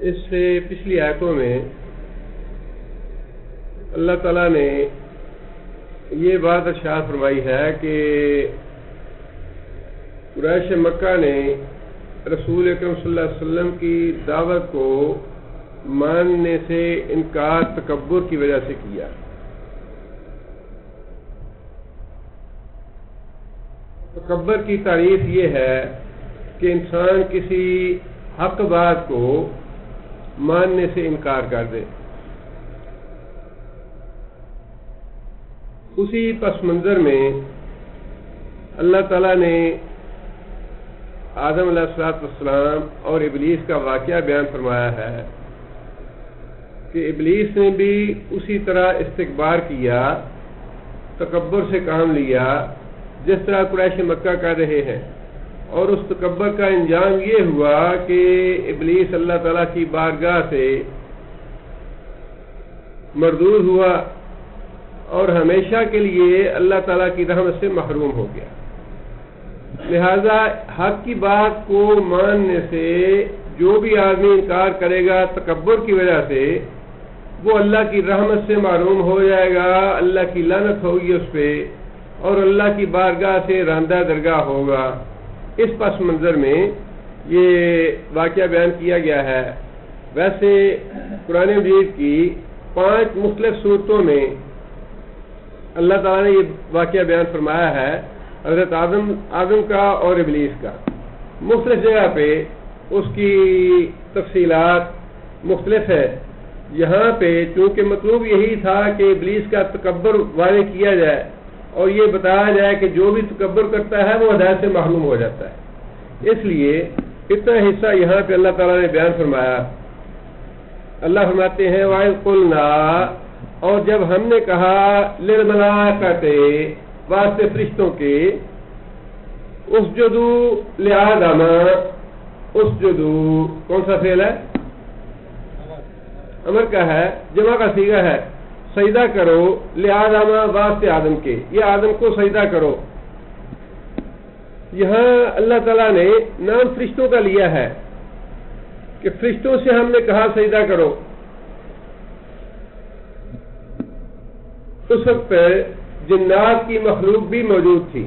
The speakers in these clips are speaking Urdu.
اس سے پچھلی آیتوں میں اللہ تعالیٰ نے یہ بات ارشاد فرمائی ہے کہ قریش مکہ نے رسول اکرم صلی اللہ علیہ وسلم کی دعوت کو ماننے سے انکار تکبر کی وجہ سے کیا. تکبر کی تعریف یہ ہے کہ انسان کسی حق بات کو ماننے سے انکار کر دے. اسی پس منظر میں اللہ تعالیٰ نے آدم علیہ السلام اور ابلیس کا واقعہ بیان فرمایا ہے کہ ابلیس نے بھی اسی طرح استکبار کیا، تکبر سے کام لیا جس طرح قریش مکہ کر رہے ہیں، اور اس تکبر کا انجام یہ ہوا کہ ابلیس اللہ تعالیٰ کی بارگاہ سے مردود ہوا اور ہمیشہ کے لیے اللہ تعالیٰ کی رحمت سے محروم ہو گیا. لہذا حق کی بات کو ماننے سے جو بھی آدمی انکار کرے گا تکبر کی وجہ سے، وہ اللہ کی رحمت سے محروم ہو جائے گا، اللہ کی لعنت ہوگی اس پہ، اور اللہ کی بارگاہ سے راندہ درگاہ ہوگا. اس پس منظر میں یہ واقعہ بیان کیا گیا ہے. ویسے قرآن مجید کی 5 مختلف صورتوں میں اللہ تعالیٰ نے یہ واقعہ بیان فرمایا ہے حضرت آدم کا اور ابلیس کا. مختلف جگہ پہ اس کی تفصیلات مختلف ہے. یہاں پہ چونکہ مطلوب یہی تھا کہ ابلیس کا تکبر واضح کیا جائے اور یہ بتایا جائے کہ جو بھی تکبر کرتا ہے وہ ہدایت سے محروم ہو جاتا ہے، اس لیے اتنا حصہ یہاں پہ اللہ تعالیٰ نے بیان فرمایا. اللہ فرماتے ہیں وَإِذْ قُلْنَا، اور جب ہم نے کہا لِلْمَلَائِكَةِ، واسطے فرشتوں کے، اسجدوا لآدم، اسجدوا کون سا فعل ہے؟ امر کا ہے، جمع کا صیغہ ہے. سجدہ کرو لآدم، واسطے آدم کے، یہ آدم کو سجدہ کرو. یہاں اللہ تعالیٰ نے نام فرشتوں کا لیا ہے کہ فرشتوں سے ہم نے کہا سجدہ کرو. اس وقت جنات کی مخلوق بھی موجود تھی،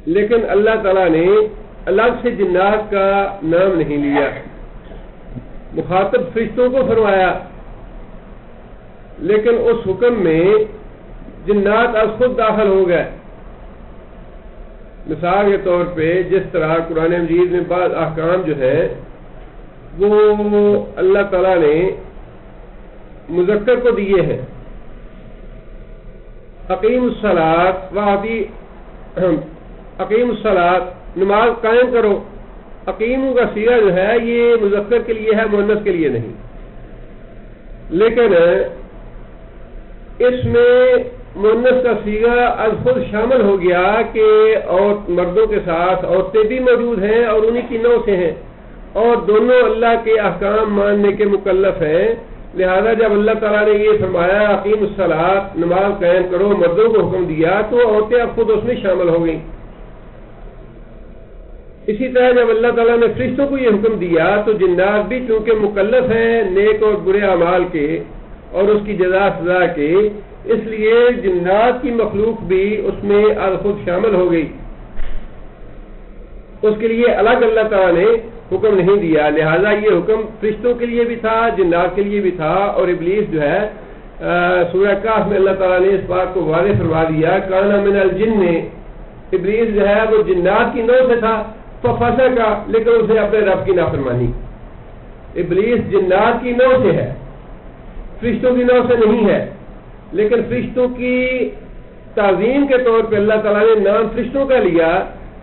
لیکن اللہ تعالیٰ نے الگ سے جنات کا نام نہیں لیا. مخاطب فرشتوں کو فرمایا، لیکن اس حکم میں جنات از خود داخل ہو گئے. مثال کے طور پہ جس طرح قرآن مجید میں بعض احکام جو ہے وہ اللہ تعالیٰ نے مذکر کو دیے ہیں. اقیم الصلاۃ، نماز قائم کرو. اقیم کا صیغہ جو ہے یہ مذکر کے لیے ہے، مؤنث کے لیے نہیں. لیکن اس میں مؤنث کا صیغہ از خود شامل ہو گیا کہ اور مردوں کے ساتھ عورتیں بھی موجود ہیں اور انہی کی نوع سے ہیں، اور دونوں اللہ کے احکام ماننے کے مکلف ہیں. لہذا جب اللہ تعالیٰ نے یہ فرمایا اقیم الصلاۃ، نماز قائم کرو، مردوں کو حکم دیا تو عورتیں اب خود اس میں شامل ہو گئیں. اسی طرح جب اللہ تعالیٰ نے فرشتوں کو یہ حکم دیا تو جنات بھی چونکہ مکلف ہیں نیک اور برے اعمال کے اور اس کی جزا سزا کے، اس لیے جنات کی مخلوق بھی اس میں از خود شامل ہو گئی. اس کے لیے الگ اللہ تعالیٰ نے حکم نہیں دیا. لہذا یہ حکم فرشتوں کے لیے بھی تھا، جنات کے لیے بھی تھا. اور ابلیس جو ہے سورہ کہف میں اللہ تعالیٰ نے اس بات کو واضح فرما دیا، کان من الجن، ابلیس جو ہے وہ جنات کی نوع سے تھا. ففسق، لیکن اسے اپنے رب کی نافرمانی. ابلیس جنات کی نوع سے ہے، فرشتوں کی نوع سے نہیں ہے. لیکن فرشتوں کی تعظیم کے طور پہ اللہ تعالیٰ نے نام فرشتوں کا لیا،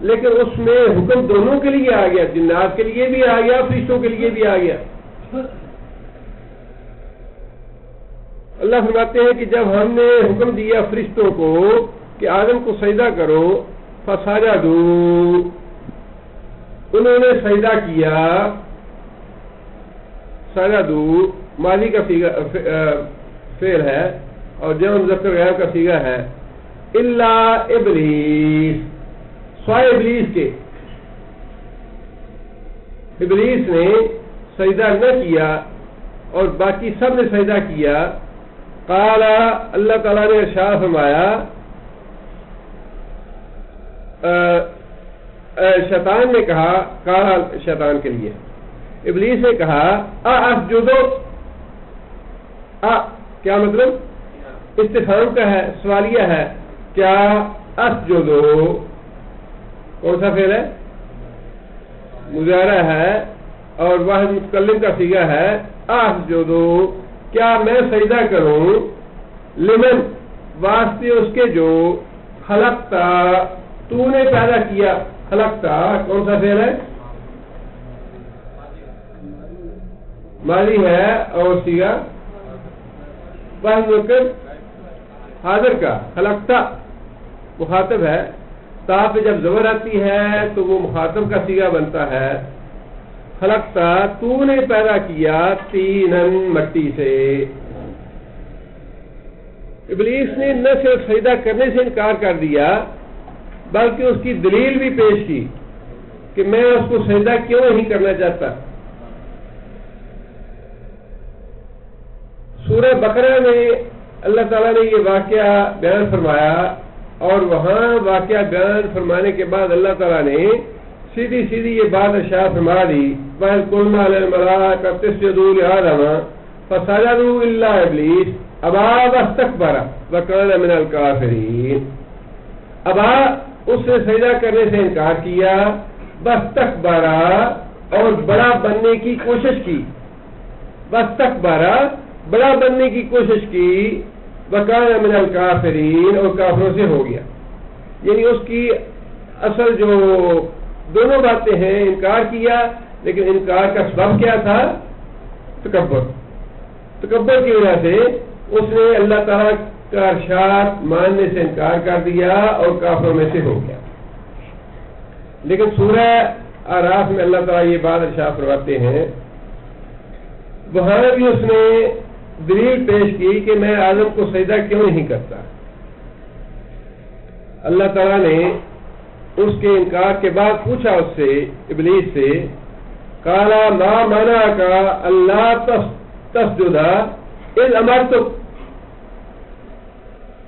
لیکن اس میں حکم دونوں کے لیے آ گیا، جنات کے لیے بھی آ گیا، فرشتوں کے لیے بھی آ گیا. اللہ فرماتے ہیں کہ جب ہم نے حکم دیا فرشتوں کو کہ آدم کو سجدہ کرو، فسجدوا، انہوں نے سجدہ کیا. سجدوا ماضی کا فعل ہے اور جمع مذکر غائب کا صیغہ ہے. الا ابلیس، سوائے ابلیس کے. ابلیس نے سجدہ نہ کیا اور باقی سب نے سجدہ کیا، قال اللہ تعالیٰ نے ارشاد فرمایا، شیطان نے کہا، قال شیطان کے لیے، ابلیس نے کہا اسجدو، کیا مطلب؟ استفہام کا ہے، سوالیہ ہے، کیا اسجدو کون سا فعل ہے؟ مضارع ہے اور واحد متکلم کا صیغہ ہے، اسجدو کیا میں سجدہ کروں، لمن واسطے اس کے جو خلقتا تو نے پیدا کیا، خلقتا کون سا فعل ہے؟ ماضی ہے اور صیغہ واحد مذکر حاضر کا، خلقتا مخاطب ہے، تا پہ جب زبر آتی ہے تو وہ مخاطب کا صیغہ بنتا ہے، خلقتا تو نے پیدا کیا، تینن مٹی سے۔ ابلیس نے نہ صرف سجدہ کرنے سے انکار کر دیا بلکہ اس کی دلیل بھی پیش کی کہ میں اس کو سجدہ کیوں نہیں کرنا چاہتا۔ سورہ بقرہ میں اللہ تعالیٰ نے یہ واقعہ بیان فرمایا اور وہاں واقعہ بیان فرمانے کے بعد اللہ تعالیٰ نے سیدھی یہ بات ارشاد فرما دی، وَإِذْ قُلْنَا لِلْمَلَائِكَةِ اسْجُدُوا لِآدَمَ فَسَجَدُوا إِلَّا إِبْلِيسَ أَبَىٰ وَاسْتَكْبَرَ وَكَانَ مِنَ الْكَافِرِينَ۔ ابا اس نے سجدہ کرنے سے انکار کیا، واستکبر اور بڑا بننے کی کوشش کی، واستکبر بڑا بننے کی کوشش کی، وَكَانَ مِنَ الْكَافِرِينَ اور کافروں سے ہو گیا۔ یعنی اس کی اصل جو دونوں باتیں ہیں، انکار کیا لیکن انکار کا سبب کیا تھا؟ تکبر کی وجہ سے اس نے اللہ تعالیٰ کا ارشاد ماننے سے انکار کر دیا اور کافروں میں سے ہو گیا۔ لیکن سورہ اعراف میں اللہ تعالیٰ یہ بات ارشاد فرماتے ہیں، وہاں بھی اس نے دلیل پیش کی کہ میں آدم کو سجدہ کیوں نہیں کرتا۔ اللہ تعالیٰ نے اس کے انکار کے بعد پوچھا اس سے، ابلیس سے، قال ما منعک الا تسجد اذ امرتک،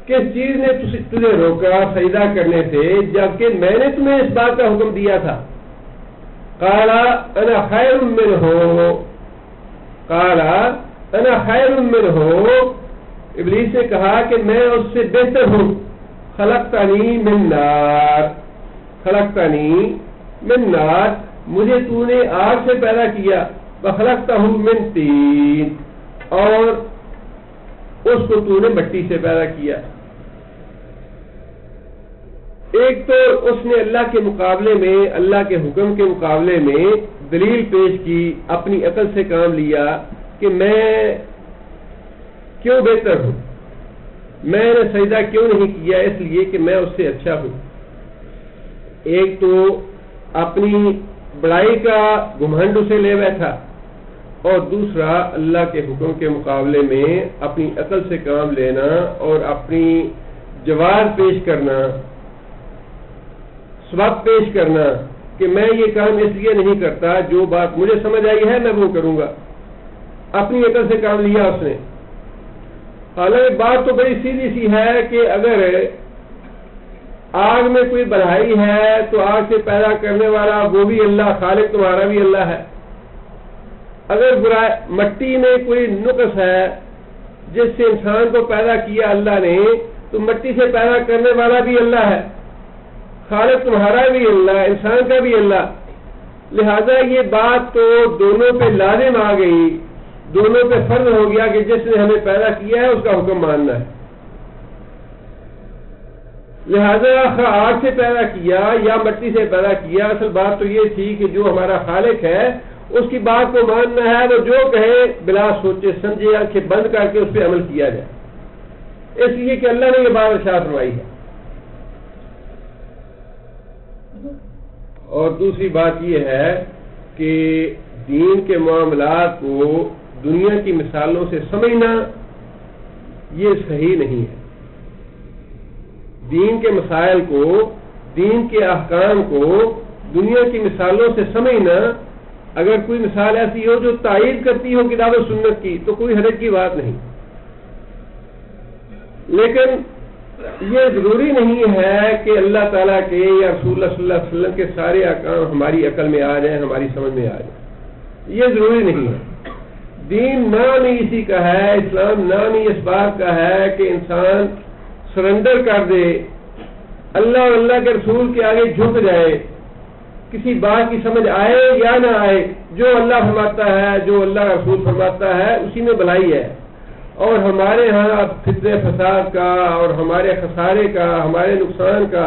کس چیز نے تجھے روکا سجدہ کرنے سے جبکہ میں نے تمہیں اس بات کا حکم دیا تھا؟ قال انا خیر منہ، قال انا خیر منہ، ابلیس نے کہا کہ میں اس سے بہتر ہوں، خلقتنی من نار، خلقتنی من نار، مجھے تو نے آگ سے پیدا کیا، وخلقتہ من طین، اور اس کو تو نے مٹی سے پیدا کیا۔ ایک تو اس نے اللہ کے مقابلے میں، اللہ کے حکم کے مقابلے میں دلیل پیش کی، اپنی عقل سے کام لیا کہ میں کیوں بہتر ہوں، میں نے سجدہ کیوں نہیں کیا، اس لیے کہ میں اس سے اچھا ہوں۔ ایک تو اپنی بڑائی کا گھمنڈ اسے لے بیٹھا، اور دوسرا اللہ کے حکم کے مقابلے میں اپنی عقل سے کام لینا اور اپنی جواز پیش کرنا، سبب پیش کرنا کہ میں یہ کام اس لیے نہیں کرتا، جو بات مجھے سمجھ آئی ہے میں وہ کروں گا، اپنی عقل سے کام لیا اس نے۔ حالانکہ بات تو بڑی سیدھی سی ہے کہ اگر آگ میں کوئی بڑھائی ہے تو آگ سے پیدا کرنے والا وہ بھی اللہ، خالق تمہارا بھی اللہ ہے۔ اگر مٹی میں کوئی نقص ہے جس سے انسان کو پیدا کیا اللہ نے، تو مٹی سے پیدا کرنے والا بھی اللہ ہے، خالق تمہارا بھی اللہ، انسان کا بھی اللہ۔ لہذا یہ بات تو دونوں پہ لازم آ گئی، دونوں پہ فرض ہو گیا کہ جس نے ہمیں پیدا کیا ہے اس کا حکم ماننا ہے۔ لہذا آگ سے پیدا کیا یا مٹی سے پیدا کیا، اصل بات تو یہ تھی کہ جو ہمارا خالق ہے اس کی بات کو ماننا ہے، وہ جو کہے بلا سوچے سمجھے آنکھیں بند کر کے اس پہ عمل کیا جائے، اس لیے کہ اللہ نے یہ بات ارشاد فرمائی ہے۔ اور دوسری بات یہ ہے کہ دین کے معاملات کو دنیا کی مثالوں سے سمجھنا یہ صحیح نہیں ہے۔ دین کے مسائل کو، دین کے احکام کو دنیا کی مثالوں سے سمجھنا اگر کوئی مثال ایسی ہو جو تائید کرتی ہو کتاب و سنت کی تو کوئی حرج کی بات نہیں، لیکن یہ ضروری نہیں ہے کہ اللہ تعالیٰ کے یا رسول اللہ صلی اللہ علیہ وسلم کے سارے احکام ہماری عقل میں آ جائیں، ہماری سمجھ میں آ جائیں، یہ ضروری نہیں ہے۔ دین نام ہی اسی کا ہے، اسلام نام ہی اس بات کا ہے کہ انسان سرنڈر کر دے، اللہ اور اللہ کے رسول کے آگے جھک جائے، کسی بات کی سمجھ آئے یا نہ آئے، جو اللہ فرماتا ہے، جو اللہ کا رسول فرماتا ہے، اسی میں بھلائی ہے۔ اور ہمارے ہاں فتنہ فساد کا اور ہمارے خسارے کا، ہمارے نقصان کا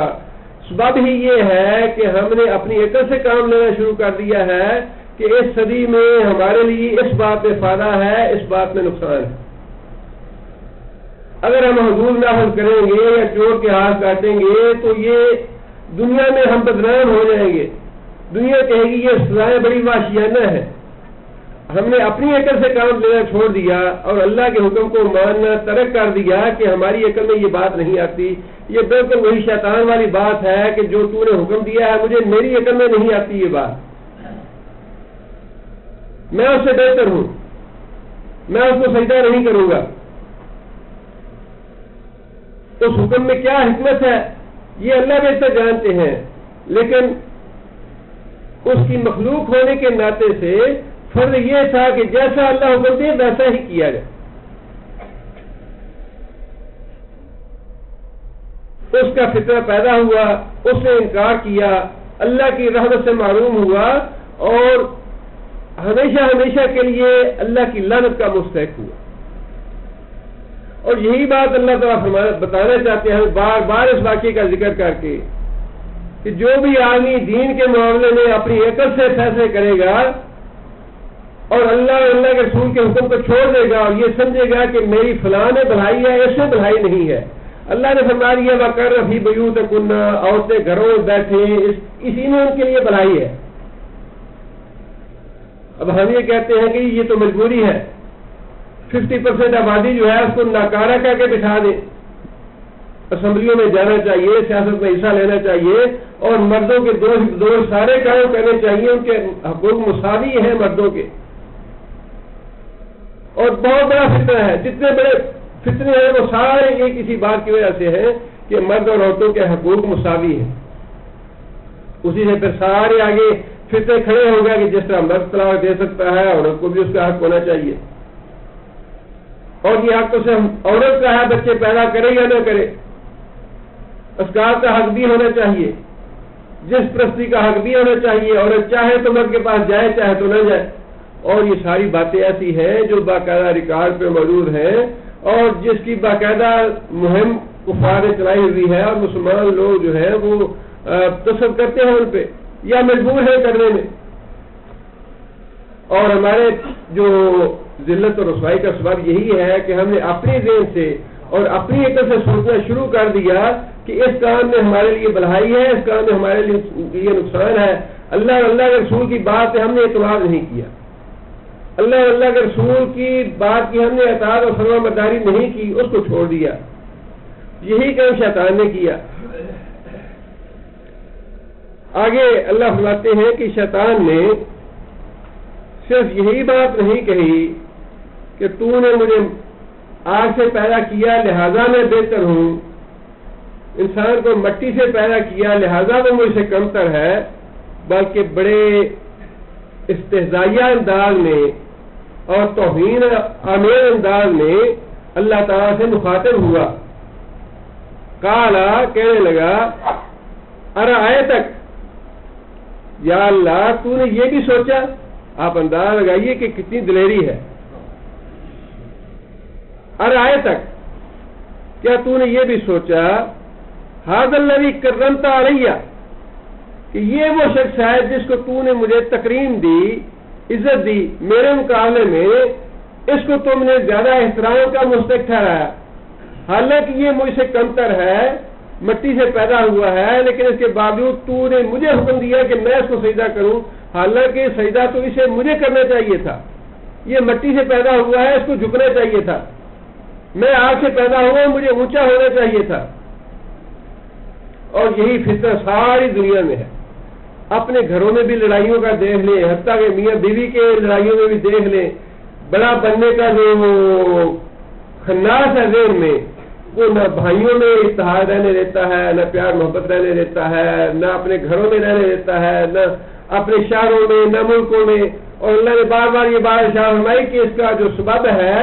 سبب ہی یہ ہے کہ ہم نے اپنی عقل سے کام لینا شروع کر دیا ہے کہ اس صدی میں ہمارے لیے اس بات میں فائدہ ہے، اس بات میں نقصان ہے۔ اگر ہم حدود نافذ کریں گے یا چور کے ہاتھ کاٹیں گے تو یہ دنیا میں ہم بدنام ہو جائیں گے، دنیا کہے گی یہ سزائیں بڑی وحشیانہ ہے۔ ہم نے اپنی عقل سے کام لینا چھوڑ دیا اور اللہ کے حکم کو ماننا ترک کر دیا کہ ہماری عقل میں یہ بات نہیں آتی۔ یہ بالکل وہی شیطان والی بات ہے کہ جو تو نے حکم دیا ہے مجھے، میری عقل میں نہیں آتی یہ بات، میں اس سے بہتر ہوں، میں اس کو سجدہ نہیں کروں گا۔ اس حکم میں کیا حکمت ہے یہ اللہ بہتر جانتے ہیں، لیکن اس کی مخلوق ہونے کے ناطے سے فرض یہ تھا کہ جیسا اللہ حکم دے ویسا ہی کیا جائے۔ اس کا فطرہ پیدا ہوا، اس نے انکار کیا، اللہ کی رحمت سے محروم ہوا اور ہمیشہ ہمیشہ کے لیے اللہ کی لعنت کا مستحق ہوا۔ اور یہی بات اللہ تعالیٰ بتانا چاہتے ہیں بار بار اس واقعے کا ذکر کر کے کہ جو بھی آدمی دین کے معاملے میں اپنی عقل سے فیصلے کرے گا اور اللہ اور اللہ کے رسول کے حکم کو چھوڑ دے گا اور یہ سمجھے گا کہ میری فلاں میں بھلائی ہے، اس میں بھلائی نہیں ہے۔ اللہ نے فرما دیا وَقَرْنَ فِي بُيُوتِكُنَّ، عورتیں گھروں میں بیٹھیں، اسی میں ان کے لیے بھلائی ہے۔ اب ہم یہ کہتے ہیں کہ یہ تو مجبوری ہے، 50% آبادی جو ہے اس کو ناکارہ کر کے بٹھا دیں، اسمبلیوں میں جانا چاہیے، سیاست میں حصہ لینا چاہیے اور مردوں کے دو سارے کام کرنے چاہیے، ان کے حقوق مساوی ہیں مردوں کے۔ اور بہت بڑا فتنہ ہے، جتنے بڑے فتنے ہیں وہ سارے ایک اسی بات کی وجہ سے ہیں کہ مرد اور عورتوں کے حقوق مساوی ہیں۔ اسی سے پھر سارے آگے فتنے کھڑے ہو گئے کہ جس طرح مرد طلاق دے سکتا ہے عورت کو بھی اس کا حق ہونا چاہیے، اور یہ حق تو صرف عورت کا ہے، بچے پیدا کرے یا نہ کرے، اسکار کا حق بھی ہونا چاہیے، جس پرستی کا حق بھی ہونا چاہیے، عورت چاہے تو مرد کے پاس جائے چاہے تو نہ جائے۔ اور یہ ساری باتیں ایسی ہیں جو باقاعدہ ریکارڈ پہ موجود ہیں اور جس کی باقاعدہ مہم کفار نے چلائی ہوئی ہے، اور مسلمان لوگ جو ہیں وہ تصد کرتے ہیں ان پہ یا مجبور ہیں کرنے میں۔ اور ہمارے جو ذلت اور رسوائی کا سبب یہی ہے کہ ہم نے اپنی ذہن سے اور اپنی عقل سے سوچنا شروع کر دیا کہ اس کام میں ہمارے لیے بھلائی ہے، اس کام میں ہمارے لیے نقصان ہے۔ اللہ اور اللہ کے رسول کی بات سے ہم نے اعتماد نہیں کیا، اللہ اور اللہ کے رسول کی بات کی ہم نے اطاعت اور فرما برداری نہیں کی، اس کو چھوڑ دیا۔ یہی کام شیطان نے کیا۔ آگے اللہ فرماتے ہیں کہ شیطان نے صرف یہی بات نہیں کہی کہ تو نے مجھے آگ سے پیدا کیا لہذا میں بہتر ہوں، انسان کو مٹی سے پیدا کیا لہذا وہ مجھ سے کمتر ہے، بلکہ بڑے استہزائیہ انداز میں اور توہین آمیز انداز میں اللہ تعالیٰ سے مخاطب ہوا۔ قالا، کہنے لگا، ارأیتک، یا اللہ تو نے یہ بھی سوچا؟ آپ انداز لگائیے کہ کتنی دلیری ہے۔ ارأیتک، کیا تو نے یہ بھی سوچا؟ ھذا الذی کرمت علی، کہ یہ وہ شخص ہے جس کو تو نے مجھے تکریم دی، عزت دی، میرے مقابلے میں اس کو تم نے زیادہ احترام کا مستحق ٹھہرایا، حالانکہ یہ مجھ سے کمتر ہے، مٹی سے پیدا ہوا ہے، لیکن اس کے باوجود تو نے مجھے حکم دیا کہ میں اس کو سجدہ کروں، حالانکہ سجدہ تو اسے مجھے کرنا چاہیے تھا، یہ مٹی سے پیدا ہوا ہے، اس کو جھکنا چاہیے تھا، میں آگ سے پیدا ہوا، مجھے اونچا ہونا چاہیے تھا۔ اور یہی فتنہ ساری دنیا میں ہے، اپنے گھروں میں بھی لڑائیوں کا دیکھ لیں، حتیٰ کہ میاں بیوی کے لڑائیوں میں بھی دیکھ لیں، بڑا بننے کا جو خناس ہے ذہن میں، وہ نہ بھائیوں میں اتحاد رہنے دیتا ہے، نہ پیار محبت رہنے دیتا ہے، نہ اپنے گھروں میں رہنے دیتا ہے، نہ اپنے شہروں میں، نہ ملکوں میں. اور اللہ نے بار بار یہ بات ارشاد فرمائی کہ اس کا جو سبب ہے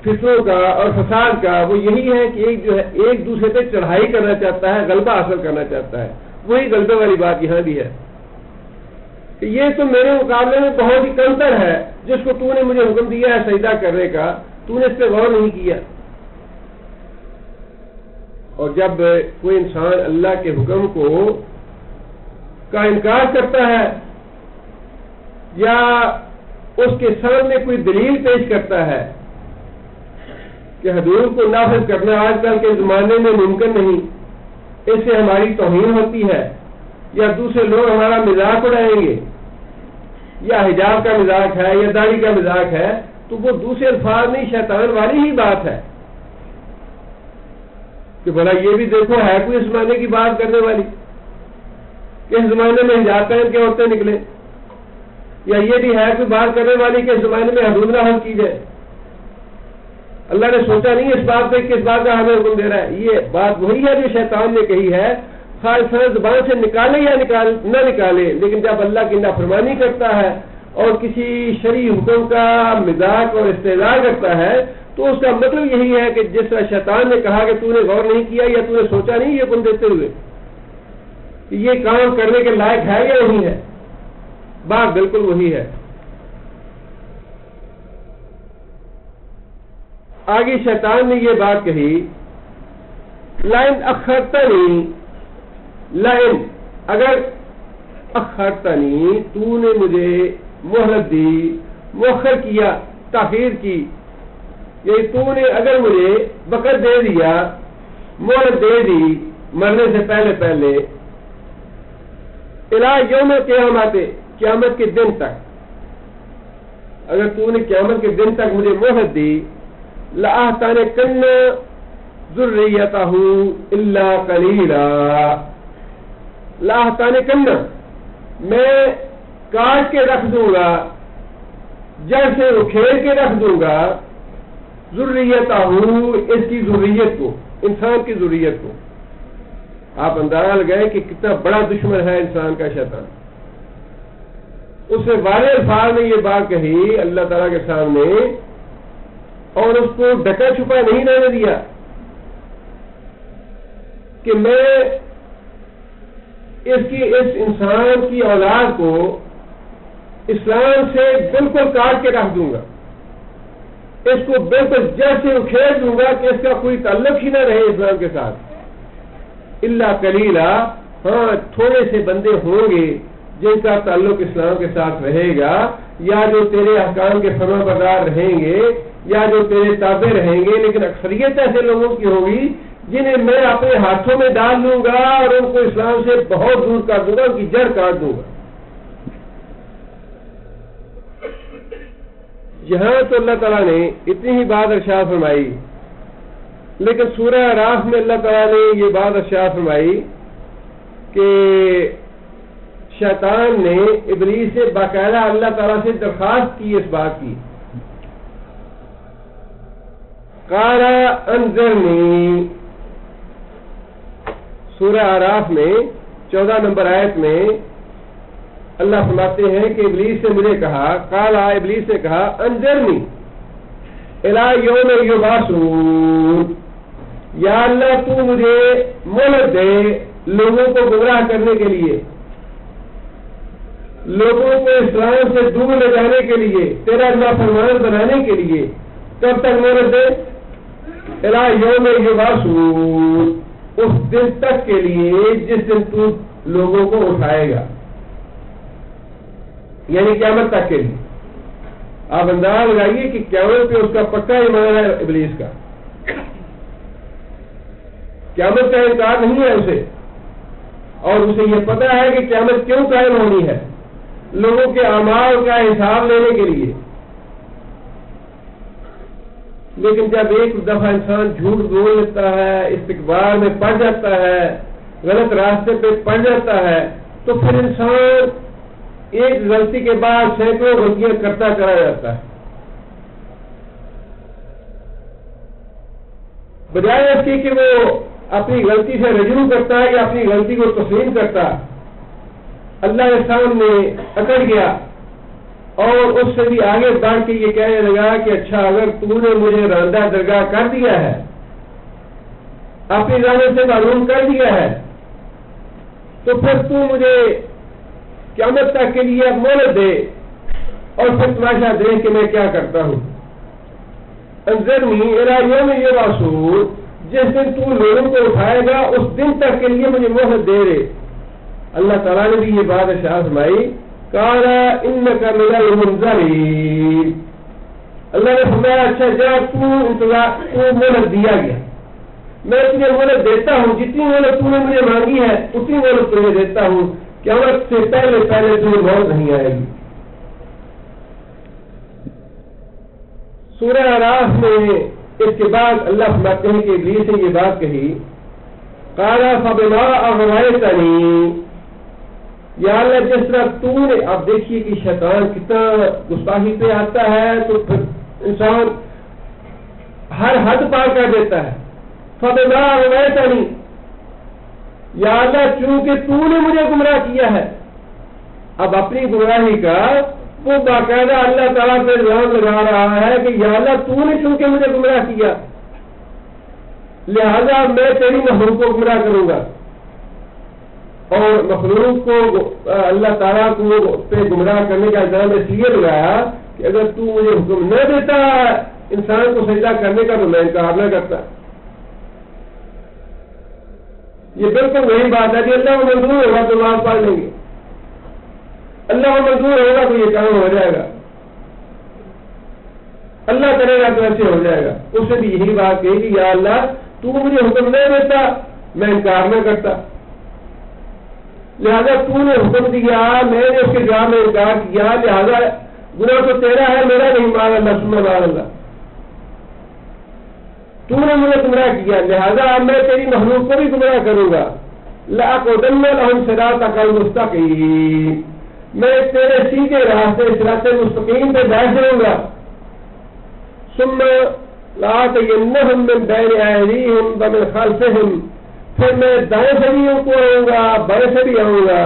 فتنوں کا اور فساد کا وہ یہی ہے کہ ایک دوسرے پہ چڑھائی کرنا چاہتا ہے، غلبہ حاصل کرنا چاہتا ہے. وہی غلبے والی بات یہاں بھی ہے کہ یہ تو میرے مقابلے میں بہت ہی کمتر ہے، جس کو تو نے مجھے حکم دیا ہے سجدہ کرنے کا، تو نے اس پہ غور نہیں کیا. اور جب کوئی انسان اللہ کے حکم کا انکار کرتا ہے یا اس کے سامنے کوئی دلیل پیش کرتا ہے کہ حدود کو نافذ کرنا آج کل کے زمانے میں ممکن نہیں، اس سے ہماری توہین ہوتی ہے، یا دوسرے لوگ ہمارا مذاق اڑائیں گے، یا حجاب کا مذاق ہے یا داڑھی کا مذاق ہے، تو وہ دوسرے الفاظ نہیں، شیطان والی ہی بات ہے کہ بھلا یہ بھی دیکھو ہے کوئی اس زمانے کی بات کرنے والی کہ اس زمانے میں حجاب پہن کے عورتیں نکلے، یا یہ بھی ہے کوئی بات کرنے والی کہ اس زمانے میں حدود نافذ کی جائے. اللہ نے سوچا نہیں اس بات پہ کس بات کا ہمیں حکم دے رہا ہے. یہ بات وہی ہے جو شیطان نے کہی ہے، خاص زبان سے نکالے یا نہ نکالے، لیکن جب اللہ کی نافرمانی کرتا ہے اور کسی شرعی حکم کا مذاق اور استہزاء کرتا ہے تو اس کا مطلب یہی ہے کہ جس طرح شیطان نے کہا کہ تو نے غور نہیں کیا یا تو نے سوچا نہیں یہ حکم دیتے ہوئے کہ یہ کام کرنے کے لائق ہے یا نہیں ہے، بات بالکل وہی ہے. آگے شیطان نے یہ بات کہی، لئن اخرتنی، لئن اگر اخرتنی تو نے مجھے مہلت دی، مؤخر کیا، تاخیر کی، یعنی تو نے اگر مجھے وقت دے دیا، مہلت دے دی مرنے سے پہلے پہلے، الی یوم قیامت، قیامت کے دن تک، اگر تو نے قیامت کے دن تک مجھے مہلت دی، لَأَحْتَنِكَنَّ ذُرِّيَّتَهُ إِلَّا قَلِيلًا، لَأَحْتَنِكَنَّ میں کاٹ کے رکھ دوں گا، جڑ سے اکھیڑ کے رکھ دوں گا، ذُرِّيَّتَهُ اس کی ذریت کو، انسان کی ذریت کو. آپ اندازہ لگائیں کہ کتنا بڑا دشمن ہے انسان کا شیطان. اس نے واضح الفاظ میں یہ بات کہی اللہ تعالیٰ کے سامنے اور اس کو ڈکا چھپا نہیں رہنے دیا کہ میں اس انسان کی اولاد کو اسلام سے بالکل کاٹ کے رکھ دوں گا، اس کو بالکل جڑ سے اکھیڑ دوں گا کہ اس کا کوئی تعلق ہی نہ رہے اسلام کے ساتھ. الا قلیلا، ہاں تھوڑے سے بندے ہوں گے جن کا تعلق اسلام کے ساتھ رہے گا، یا جو تیرے احکام کے فرما بردار رہیں گے، یا جو تیرے تابع رہیں گے، لیکن اکثریت ایسے لوگوں کی ہوگی جنہیں میں اپنے ہاتھوں میں ڈال لوں گا اور ان کو اسلام سے بہت دور کر دوں گا، ان کی جڑ کاٹ دوں گا. یہاں تو اللہ تعالیٰ نے اتنی ہی بات ارشاد فرمائی، لیکن سورہ اعراف میں اللہ تعالیٰ نے یہ بات ارشاد فرمائی کہ شیطان نے ابلیس سے باقاعدہ اللہ تعالیٰ سے درخواست کی اس بات کی، قال انذرنی. سورہ اعراف میں 14 نمبر آیت میں اللہ فرماتے ہیں کہ ابلیس سے مجھے کہا، قال ابلیس نے کہا، انذرنی الی یوم یبعثون، یا اللہ تو مجھے مہلت دے لوگوں کو گمراہ کرنے کے لیے، لوگوں کو اسلام سے دور لے جانے کے لیے، تیرا نافرمان بنانے کے لیے. کب تک مہلت دے؟ الی یوم یبعثون، اس دن تک کے لیے جس دن تو لوگوں کو اٹھائے گا، یعنی قیامت تک کے لیے. آپ اندازہ لگائیے کہ قیامت پہ اس کا پکا ایمان ہے ابلیس کا، قیامت کا انکار نہیں ہے اسے، اور اسے یہ پتا ہے کہ قیامت کیوں قائم ہونی ہے، لوگوں کے اعمال کا حساب لینے کے لیے. لیکن جب ایک دفعہ انسان جھوٹ بول لیتا ہے، استکبار میں پڑ جاتا ہے، غلط راستے پہ پڑ جاتا ہے، تو پھر انسان ایک غلطی کے بعد سینکڑوں غلطیاں کرتا چلا جاتا ہے، بجائے اس کی کہ وہ اپنی غلطی سے رجوع کرتا ہے یا اپنی غلطی کو تسلیم کرتا، اللہ کے سامنے اکڑ گیا اور اس سے بھی آگے بڑھ کے یہ کہنے لگا کہ اچھا اگر تو نے مجھے راندہ درگاہ کر دیا ہے، اپنی جانب سے معلوم کر دیا ہے، تو پھر تو مجھے قیامت تک کے لیے مہلت دے اور پھر تماشا دیکھ کہ میں کیا کرتا ہوں۔ انظرنی الی یوم یبعثون، جس دن تو لوگوں کو اٹھائے گا اس دن تک کے لیے مجھے مہلت دے رہے۔ اللہ تعالیٰ نے بھی یہ بات ارشاد فرمائی، قال انک من المنظرین، اللہ نے فرمایا اچھا جا تو مہلت دیا گیا، میں تجھے مہلت دیتا ہوں، جتنی مہلت تو نے مجھے مانگی ہے اتنی مہلت تجھے دیتا ہوں، قیامت سے پہلے تجھے موت نہیں آئے گی۔ سورہ اعراف میں اس کے بعد اللہ فرماتے ہیں کہ ابلیس نے یہ بات کہی، قال فبما اغویتنی، یا اللہ جس طرح تو نے، آپ دیکھیے کہ شیطان کتنا گستاخی پہ آتا ہے تو پھر انسان ہر حد پار کر دیتا ہے۔ فبما اغویتنی، یا اللہ چونکہ تو نے مجھے گمراہ کیا ہے، اب اپنی گمراہی کا وہ باقاعدہ اللہ تعالیٰ پہ الزام لگا رہا ہے کہ یا اللہ تو نے چونکہ مجھے گمراہ کیا لہذا میں تیری مخلوق کو گمراہ کروں گا، اور مخلوق کو اللہ تعالیٰ کو پہ گمراہ کرنے کا الزام اس لیے لگایا کہ اگر تو مجھے حکم نہ دیتا انسان کو سجدہ کرنے کا تو میں انکار نہ کرتا۔ یہ بالکل وہی بات ہے کہ اللہ کو منظور ہوگا تو نماز پڑھ لیں گے، اللہ کو منظور ہوگا تو یہ کام ہو جائے گا، اللہ کرے گا تو ایسے ہو جائے گا۔ اس سے بھی یہی بات کہی کہ یا اللہ تو مجھے حکم نہیں دیتا میں انکار نہ کرتا، لہذا تو نے حکم دیا میں نے اس کے جواب میں انکار کیا، لہذا گناہ تو تیرا ہے میرا نہیں، مان اللہ ثم مان اللہ، تو نے مجھے گمراہ کیا لہذا اب میں تیری مخلوق کو بھی گمراہ کروں گا۔ لأقعدن لهم صراطك المستقيم، میں تیرے سیدھے راستے صراط مستقیم پہ بیٹھ جاؤں گا۔ ثم لآتینہم من بین ایدیہم ومن خلفہم، پھر میں دائیں سے بھی ان کو آؤں گا بائیں سے بھی آؤں گا،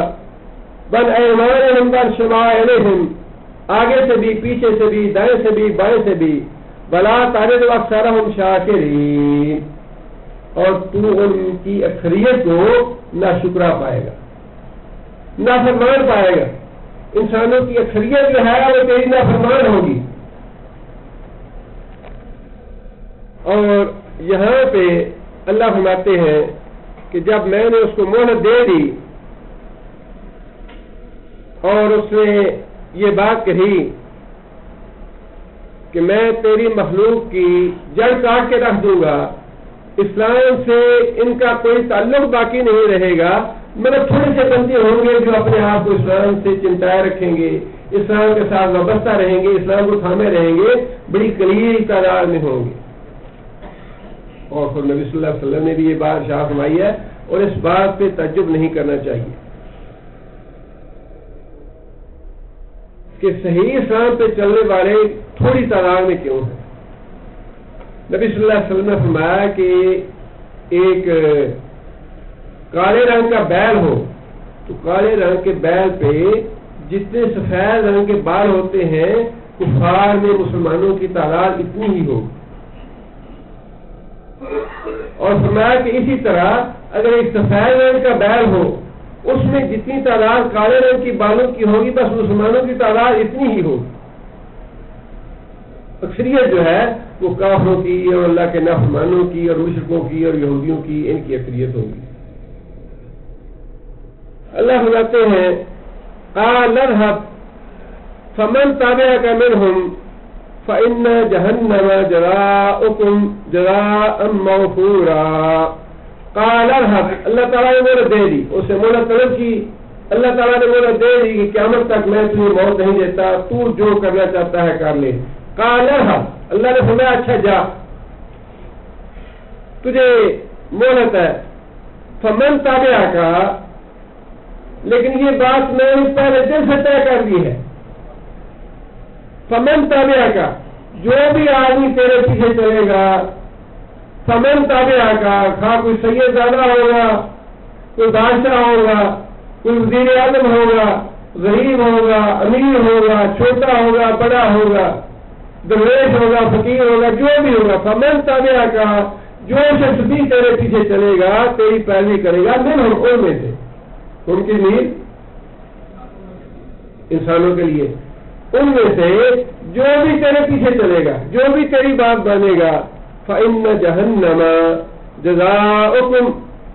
بن ایمانہم بن شمائلہم، آگے سے بھی پیچھے سے بھی دائیں سے بھی بائیں سے بھی، ولا تجد اکثرہم شاکرین، اور تو ان کی اکثریت کو ناشکرا پائے گا، نافرمان پائے گا، انسانوں کی اکثریت جو ہے وہ تیری نافرمان ہوگی۔ اور یہاں پہ اللہ فرماتے ہیں کہ جب میں نے اس کو مہلت دے دی اور اس نے یہ بات کہی کہ میں تیری مخلوق کی جڑ کاٹ کے رکھ دوں گا، اسلام سے ان کا کوئی تعلق باقی نہیں رہے گا، مگر تھوڑے سے بندے ہوں گے جو اپنے آپ کو اسلام سے چمٹائے رکھیں گے، اسلام کے ساتھ وابستہ رہیں گے، اسلام کو تھامے رہیں گے، بڑی قلیل تعداد میں ہوں گے۔ اور پھر نبی صلی اللہ علیہ وسلم نے بھی یہ بات ارشاد فرمائی ہے، اور اس بات پہ تعجب نہیں کرنا چاہیے کہ صحیح اسلام پہ چلنے والے تھوڑی تعداد میں کیوں ہیں۔ نبی صلی اللہ علیہ وسلم نے فرمایا کہ ایک کالے رنگ کا بیل ہو تو کالے رنگ کے بیل پہ جتنے سفید رنگ کے بال ہوتے ہیں کفار میں مسلمانوں کی تعداد اتنی ہی ہو، اور فرمایا کہ اسی طرح اگر ایک سفید رنگ کا بیل ہو اس میں جتنی تعداد کالے رنگ کی بالوں کی ہوگی بس مسلمانوں کی تعداد اتنی ہی ہوگی، اکثریت جو ہے وہ کافروں کی اور اللہ کے نافرمانوں کی اور مشرکوں کی اور یہودیوں کی، ان کی اکثریت ہوگی۔ اللہ فرماتے ہیں قال اذهب فمن تبعك منهم فإن جهنم جزاؤكم جزاء موفورا۔ قال اذهب، اللہ تعالیٰ نے مہلت دے دی، اسے مہلت طلب کی، اللہ تعالیٰ نے مہلت دے دی کہ قیامت تک میں تجھے موت نہیں دیتا، تو جو کرنا چاہتا ہے کر لے۔ قال اذهب، اللہ نے فرمایا اچھا جا، تجھے مہلت ہے۔ فمن تابعک، لیکن یہ بات میں نے پہلے دل سے طے کر دی ہے. فمن تابعہ کا، جو بھی آدمی تیرے پیچھے چلے گا، فمن تابعہ کا، خواہ کوئی سید زادہ ہوگا، کوئی بادشاہ ہوگا، کوئی وزیر اعظم ہوگا، غریب ہوگا، امیر ہوگا، چھوٹا ہوگا، بڑا ہوگا، درویش ہوگا، فقیر ہوگا، جو بھی ہوگا، فمن تابعہ کا، جو شخص بھی تیرے پیچھے چلے گا، تیری پیروی کرے گا، ان میں سے، ان کی نیند انسانوں کے لیے، ان میں سے جو بھی تیرے پیچھے چلے گا، جو بھی تیری بات مانے گا، فَإِنَّ جَهَنَّمَ جَزَاؤُكُمْ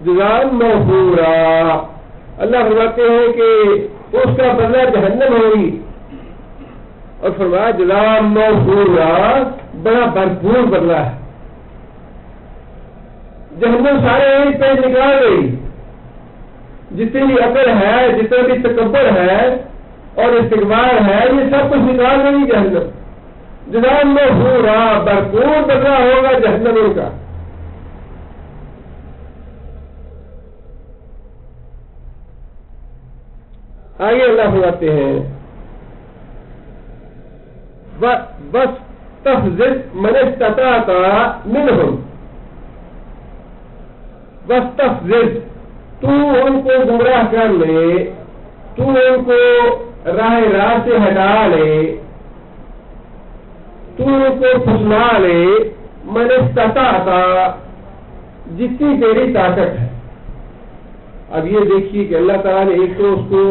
جَزَاءً مَوْفُورًا. اللہ فرماتے ہیں کہ اس کا بدلہ جہنم ہوگی، اور فرمایا جزاء موفورا، بڑا بھرپور بدلہ ہے. جہنم سارے ایک پہ نکال گئی، جتنی بھی عقل ہے، جتنا بھی تکبر ہے اور استکبار ہے، یہ سب کچھ نکال گئی جہنم. جزاء موفورا، بھرپور بدلہ ہوگا جہنم کا. آگے اللہ فرماتے ہیں بس تفزر من استطاعت منہم، بس تفزر، تو ان کو گمراہ کر لے، تو ان کو راہ راست سے ہٹا لے، تو ان کو پھسلا لے، من استطاعت، جتنی تیری طاقت ہے. اب یہ دیکھیے کہ اللہ تعالیٰ نے ایک تو اس کو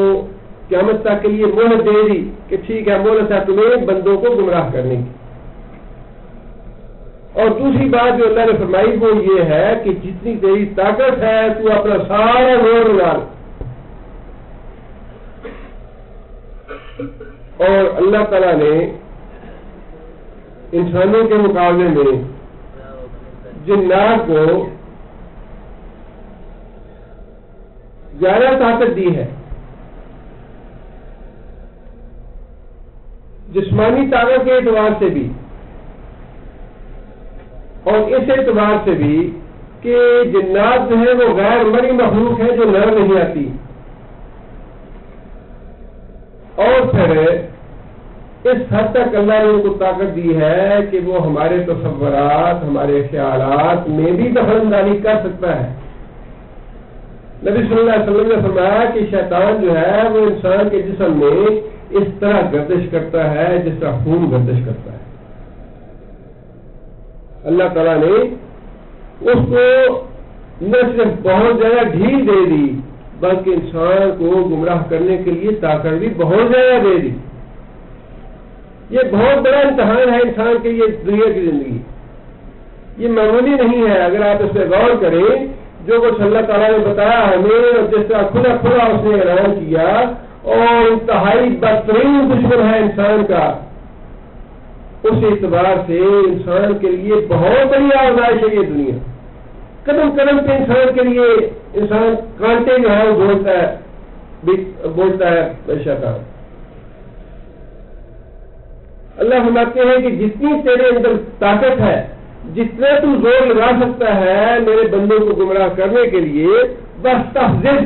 قیامت تک کے لیے مہلت دے دی کہ ٹھیک ہے مہلت ہے تمہیں بندوں کو گمراہ کرنے کی، اور دوسری بات جو اللہ نے فرمائی وہ یہ ہے کہ جتنی تیری طاقت ہے تو اپنا سارا زور لگا لے. اور اللہ تعالیٰ نے انسانوں کے مقابلے میں جنات کو زیادہ طاقت دی ہے، جسمانی طاقت کے اعتبار سے بھی اور اس اعتبار سے بھی کہ جنات جو ہے وہ غیر مرئی مخلوق ہے جو نظر نہیں آتی، اور پھر اس حد تک اللہ نے ان کو طاقت دی ہے کہ وہ ہمارے تصورات، ہمارے خیالات میں بھی دخل اندازی کر سکتا ہے. نبی صلی اللہ علیہ وسلم نے فرمایا کہ شیطان جو ہے وہ انسان کے جسم میں اس طرح گردش کرتا ہے جس طرح خون گردش کرتا ہے. اللہ تعالیٰ نے اس کو نہ صرف بہت زیادہ ڈھیل دے دی بلکہ انسان کو گمراہ کرنے کے لیے طاقت بھی بہت زیادہ دے دی. یہ بہت بڑا امتحان ہے انسان کے لیے دنیا کی زندگی، یہ معمولی نہیں ہے. اگر آپ اس پہ غور کریں، جو کچھ اللہ تعالیٰ نے بتایا ہمیں اور جس طرح کھلا کھلا اس نے اعلان کیا، اور انتہائی بدترین دشمن ہے انسان کا، اس اعتبار سے انسان کے لیے بہت بڑی آزمائش ہے یہ دنیا. قدم قدم پہ انسان کے لیے انسان کانٹے جو ہے وہ بولتا ہے شیطان. اللہ فرماتے ہیں کہ جتنی تیرے اندر طاقت ہے، جتنا تو زور لگا سکتا ہے میرے بندوں کو گمراہ کرنے کے لیے، بس تفزر،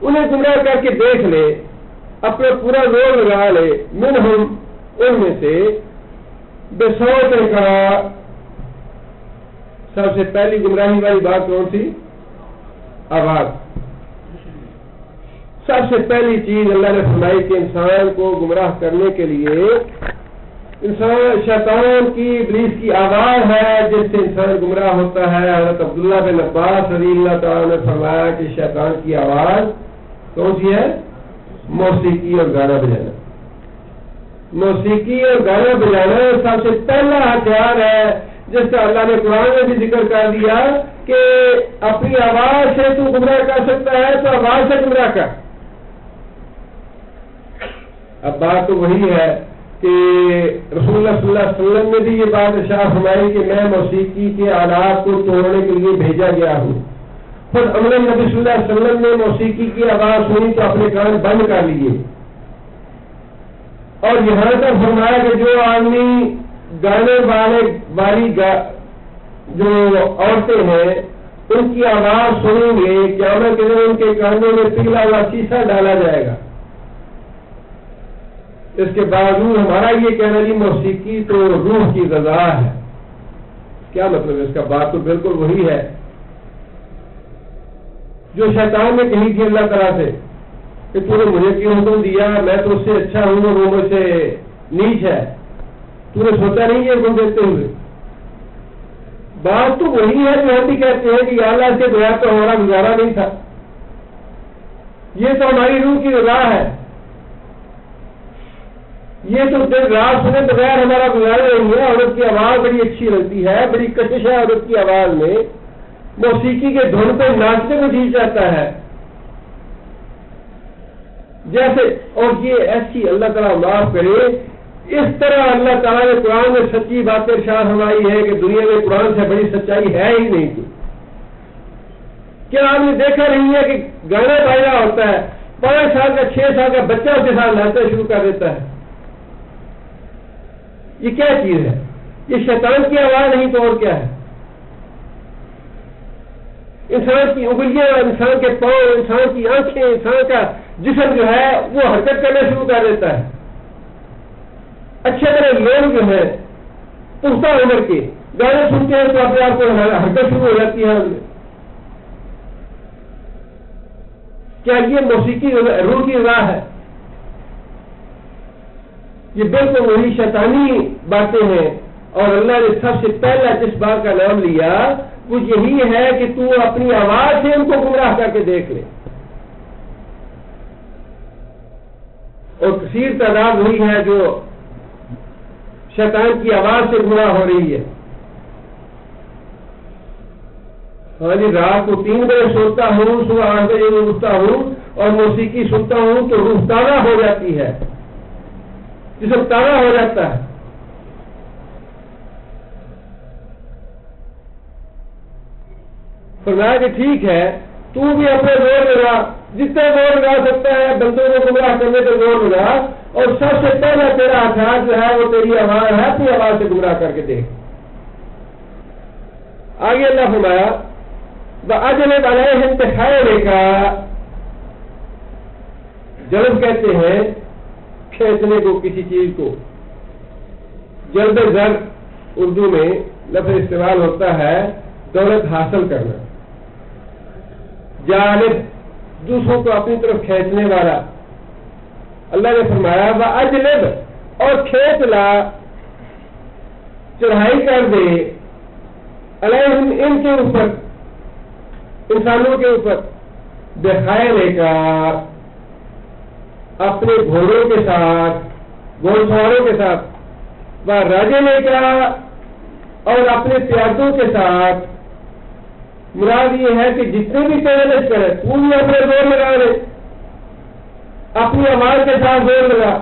انہیں گمراہ کر کے دیکھ لے، اپنا پورا زور لگا لے، منہم، ان میں سے، بصوت کا. سب سے پہلی گمراہی والی بات کون سی؟ آواز. سب سے پہلی چیز اللہ نے فرمائی کہ انسان کو گمراہ کرنے کے لیے شیطان کی ابلیس کی آواز ہے جس سے انسان گمراہ ہوتا ہے. حضرت عبداللہ بن عباس رضی اللہ تعالیٰ نے فرمایا کہ شیطان کی آواز کون سی ہے؟ موسیقی اور گانا بجانا. موسیقی اور گانا بجانا سب سے پہلا ہتھیار ہے جس کا اللہ نے قرآن میں بھی ذکر کر دیا کہ اپنی آواز سے تو گمراہ کر سکتا ہے تو آواز سے گمراہ کر. اب بات تو وہی ہے کہ رسول اللہ صلی اللہ علیہ وسلم نے بھی یہ بات ارشاد فرمائی کہ میں موسیقی کے آلات کو توڑنے کے لیے بھیجا گیا ہوں. خود عملاً نبی صلی اللہ علیہ وسلم نے موسیقی کی آواز سنی تو اپنے کان بند کر لیے، اور یہاں تک فرمایا کہ جو آدمی گانے والی جو عورتیں ہیں ان کی آواز سنیں گے، قیامت کے دن ان کے کانوں میں پگھلا ہوا شیشہ ڈالا جائے گا۔ اس کے باوجود ہمارا یہ کہنا جی موسیقی تو روح کی غذا ہے، کیا مطلب ہے اس کا؟ بات تو بالکل وہی ہے جو شیطان نے کہی تھی اللہ تعالیٰ سے کہ تو نے مجھے کیوں حکم دیا، میں تو اس سے اچھا ہوں اور وہ مجھ سے نیچ ہے، تو نے سوچا نہیں یہ حکم دیتے ہوئے؟ بات تو وہی ہے جو ہم بھی کہتے ہیں کہ یا اللہ سے بغیر تو ہمارا گزارا نہیں تھا، یہ تو ہماری روح کی غذا ہے، یہ تو دن رات سنے بغیر ہمارا گزارا نہیں ہے۔ عورت کی آواز بڑی اچھی لگتی ہے، بڑی کشش ہے عورت کی آواز میں، موسیقی کے دھن پہ ناچنے کو جی جاتا ہے جیسے، اور یہ ایسی اللہ تعالیٰ معاف کرے، اس طرح اللہ تعالیٰ نے قرآن میں سچی بات ارشاد فرمائی ہے کہ دنیا میں قرآن سے بڑی سچائی ہے ہی نہیں تھی۔ کیا آپ نے دیکھا نہیں ہے کہ گانا بجنا ہوتا ہے، 5 سال کا 6 سال کا بچہ اس کے ساتھ ناچنا شروع کر دیتا ہے؟ یہ کیا چیز ہے؟ یہ شیطان کی آواز نہیں تو اور کیا ہے؟ انسان کی انگلیاں، انسان کے پاؤں، انسان کی آنکھیں، انسان کا جسم جو ہے وہ حرکت کرنا شروع کر دیتا ہے۔ اچھے طرح لوگ جو ہے پختہ عمر کے گانے سنتے ہیں تو اپنے آپ کو حرکت شروع ہو جاتی ہے۔ کیا یہ موسیقی روح کی راہ ہے؟ یہ بالکل وہی شیطانی باتیں ہیں، اور اللہ نے سب سے پہلا جس بات کا نام لیا وہ یہی ہے کہ تو اپنی آواز سے ان کو گمراہ کر کے دیکھ لے، اور کثیر تعداد وہی ہے جو شیطان کی آواز سے گمراہ ہو رہی ہے۔ ہاں جی، رات کو 3 بجے سوتا ہوں، صبح 8 بجے اٹھتا ہوں اور موسیقی سنتا ہوں تو روح تازہ ہو جاتی ہے، جسم تازہ ہو جاتا ہے۔ فرمایا کہ ٹھیک ہے، تو بھی اپنے زور لگا، جتنا زور لگا سکتا ہے بندوں کو گمراہ کرنے کا زور لگا، اور سب سے پہلا تیرا ہتھیار جو ہے وہ تیری آواز ہے، اپنی آواز سے گمراہ کر کے دیکھ۔ آگے اللہ فرمایا وَأَجْلِبْ عَلَيْهِمْ بِخَيْلِكَ، جلب کہتے ہیں کھینچنے کو کسی چیز کو، جلب زر اردو میں لفظ استعمال ہوتا ہے دولت حاصل کرنا، جالب دوسروں کو اپنی طرف کھینچنے والا۔ اللہ نے فرمایا وَأَجْلِبْ، اور کھینچ لا، چڑھائی کر دے، علیہم ان کے اوپر، انسانوں کے اوپر، بِخَيْلِكَ، اپنے گھوڑوں کے ساتھ، گھوڑ سواروں کے ساتھ، وَرَجِلِكَ، اور اپنے پیادوں کے ساتھ۔ مراد یہ ہے کہ جتنے بھی تیرے لشکر ہے تو بھی اپنے زور لگا لے، اپنی آواز کے ساتھ زور لگا،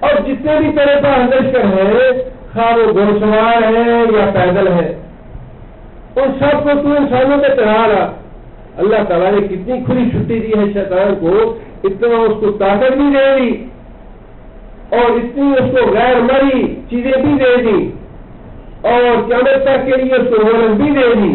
اور جتنے بھی تیرے پاس لشکر ہے، خواہ وہ گھوڑ سوار ہیں یا پیدل ہے، ان سب کو تو انسانوں کے طرح رہا۔ اللہ تعالیٰ نے کتنی کھلی چھٹی دی ہے شیطان کو، اتنا اس کو طاقت بھی دے دی اور اتنی اس کو غیر مری چیزیں بھی دے دی، اور قیامت تک کے لیے اس کو مہلت بھی دے دی،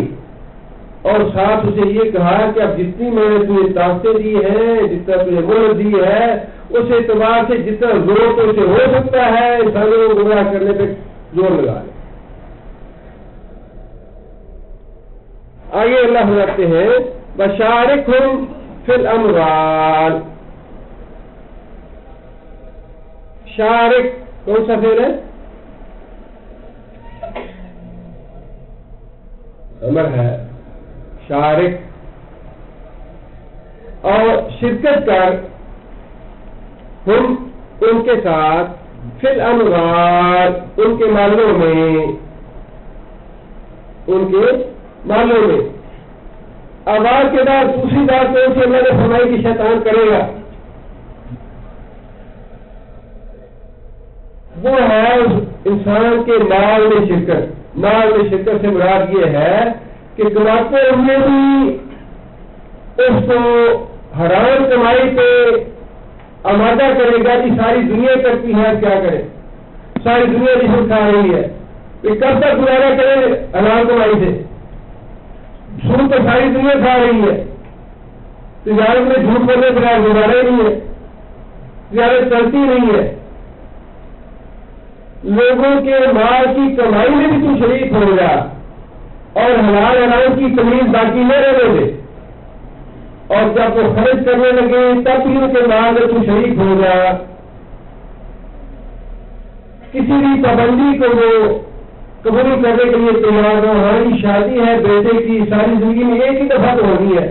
اور ساتھ اسے یہ کہا کہ اب جتنی میں نے تجھے طاقتیں دی ہیں، جتنا تجھے مہلت دی ہے، اس اعتبار سے جتنا زور تو اسے ہو سکتا ہے انسانوں کو گمراہ کرنے پہ زور لگا لے۔ آگے اللہ فرماتے ہیں وَشَارِكْهُمْ فِي الْأَمْوَالِ، شارک کون سا فعل ہے؟ امر ہے، شارک، اور شرکت کر، ہم ان کے ساتھ، فی الاموال، ان کے مالوں میں، ان کے مالوں میں۔ آواز کے بعد دوسری بات کون سی اللہ نے فرمائی کہ شیطان کرے گا؟ وہ ہے اس انسان کے مال میں شرکت۔ مال میں شرکت سے مراد یہ ہے کہ کماتے ہوئے بھی اس کو حرام کمائی پہ آمادہ کرے گا کہ ساری دنیا کرتی ہے، کیا کرے، ساری دنیا جسم کھا رہی ہے، یہ کب تک گزارا کرے حرام کمائی سے؟ سود تو ساری دنیا کھا رہی ہے، تجارت میں جھوٹ بولنے بغیر گزارا ہی نہیں ہے، تجارت چلتی نہیں ہے، لوگوں کے مال کی کمائی میں بھی تم شریک ہو جا اور حلال حرام کی تمیز باقی نہ رہنے دے، اور جب وہ خرچ کرنے لگے تب بھی ان کے مال میں تم شریک ہو جا، کسی بھی پابندی کو وہ قبول کرنے کے لیے تیار ہو، ہماری شادی ہے بیٹے کی، ساری زندگی میں ایک ہی دفعہ تو ہونی ہے،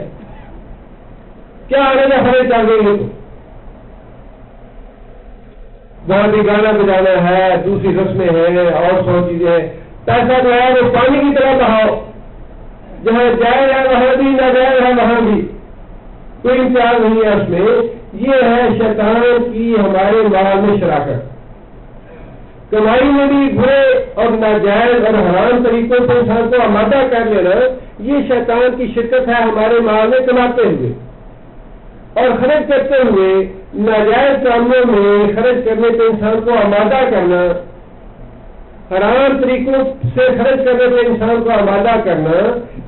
کیا آنے کا خرچ کر دیں گے تو بہت ہی گانا بجانا ہے، دوسری رسمیں ہیں اور 100 چیزیں ہیں، پیسہ جو ہے وہ پانی کی طرح بہاؤ، جہاں جائے ہے وہاں بھی، نہ جائے ہے وہاں بھی، کوئی امتیاز نہیں ہے اس میں۔ یہ ہے شیطان کی ہمارے مال میں شراکت، کمائی میں بھی برے اور ناجائز اور حرام طریقوں سے انسان کو آمادہ کر لینا، یہ شیطان کی شرکت ہے ہمارے مال میں کماتے ہوئے اور خرچ کرتے ہوئے، ناجائز کاموں میں خرچ کرنے پہ انسان کو آمادہ کرنا، حرام طریقوں سے خرچ کرنے پہ انسان کو آمادہ کرنا،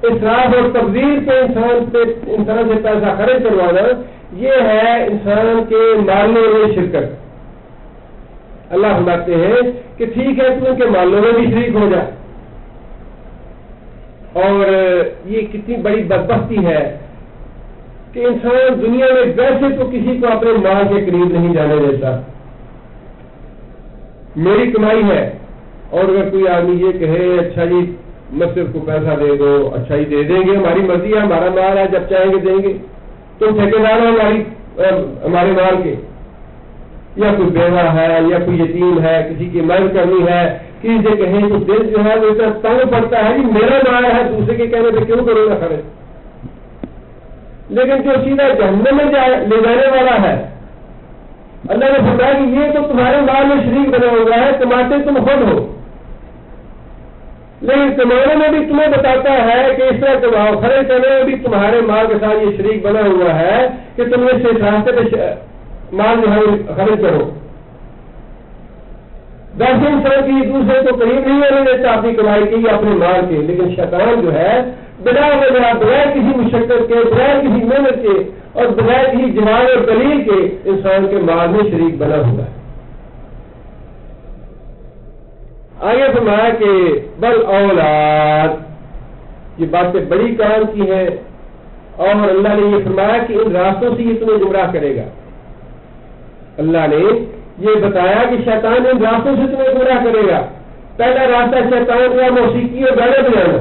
اسراف اور تبذیر پہ انسان سے پیسہ خرچ کروانا، یہ ہے انسان کے مالوں میں شرکت۔ اللہ فرماتے ہیں کہ ٹھیک ہے تم ان کے مالوں میں بھی شریک ہو جا، اور یہ کتنی بڑی بدبختی ہے کہ انسان دنیا میں ویسے تو کسی کو اپنے مال کے قریب نہیں جانے دیتا، میری کمائی ہے، اور اگر کوئی آدمی یہ کہے اچھا جی مسجد کو پیسہ دے دو، اچھا جی دے دیں گے، ہماری مرضی ہے، ہمارا مال ہے، جب چاہیں گے دیں گے، تم ٹھیکیدار ہو ہمارے مال کے، یا کوئی بیوہ ہے یا کوئی یتیم ہے، کسی کی مدد کرنی ہے، کسی سے کہیں تو دل جو ہے وہ اتنا تنگ پڑتا ہے، میرا مال ہے، دوسرے کے کہنے پہ کیوں کروں گا خرچ؟ لیکن جو سیدھا جہنم میں لے جانے والا ہے، اللہ نے فرمایا کہ یہ تو تمہارے مال میں شریک بنا ہوا ہے، کماتے تم خود ہو، لیکن کمانے میں بھی تمہیں بتاتا ہے کہ اس طرح کماؤ، خرچ کرنے میں بھی تمہارے مال کے ساتھ یہ شریک بنا ہوا ہے کہ تم اس سے راستے پہ مال جو ہے خرچ کرو۔ ویسے انسان کی دوسرے کو قریب نہیں ہونے دیتا اپنی کمائی کی یا اپنے مال کے، لیکن شیطان جو ہے بلا وجہ بغیر کسی مشقت کے، بغیر کسی محنت کے اور بغیر کسی جواب اور دلیل کے انسان کے مال میں شریک بنا ہوا ہے۔ آگے فرمایا کہ بل اولاد، یہ باتیں بڑی کام کی ہیں، اور اللہ نے یہ فرمایا کہ ان راستوں سے یہ تمہیں گمراہ کرے گا۔ اللہ نے یہ بتایا کہ شیطان ان راستوں سے تمہیں گمراہ کرے گا۔ پہلا راستہ شیطان کا موسیقی اور گانے بجانا،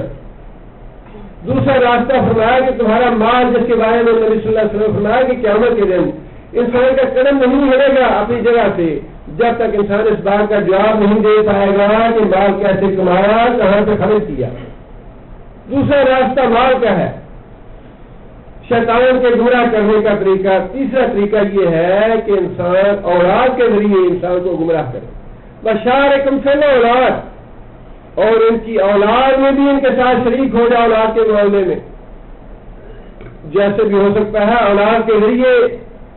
دوسرا راستہ فرمایا کہ تمہارا مال، جس کے بارے میں نبی صلی اللہ علیہ وسلم فرمایا کہ قیامت کے دن انسان کا قدم نہیں ہلے گا اپنی جگہ سے جب تک انسان اس بات کا جواب نہیں دے پائے گا کہ مال کیسے کمایا، کہاں سے خرچ کیا۔ دوسرا راستہ مال کا ہے، شیطان کے گمراہ کرنے کا طریقہ۔ تیسرا طریقہ یہ ہے کہ انسان اولاد کے ذریعے انسان کو گمراہ کرے، بشارکم فی الاولاد، اور ان کی اولاد میں بھی ان کے ساتھ شریک ہو جائے اولاد کے معاملے میں، جیسے بھی ہو سکتا ہے اولاد کے ذریعے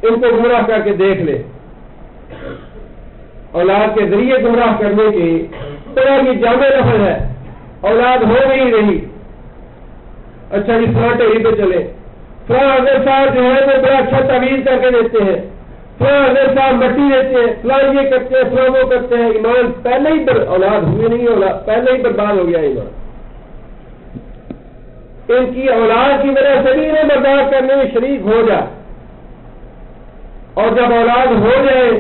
ان کو گمراہ کر کے دیکھ لے۔ اولاد کے ذریعے گمراہ کرنے کی طرح کی جامع لفظ ہے، اولاد ہو نہیں رہی، اچھا جی فلاں ٹہری پہ چلے، فلاں اگر صاحب جو ہے وہ بڑا اچھا تعویذ کر کے دیتے ہیں، فلاں اگر صاحب مٹی دیتے ہیں، فلاں یہ کرتے ہیں، فلاں وہ کرتے ہیں، ایمان پہلے ہی اولاد ہوئی نہیں، اولاد پہلے ہی برباد ہو گیا ایمان۔ ان کی اولاد کی وجہ سے بھی انہیں برباد کرنے میں شریک ہو جا، اور جب اولاد ہو جائے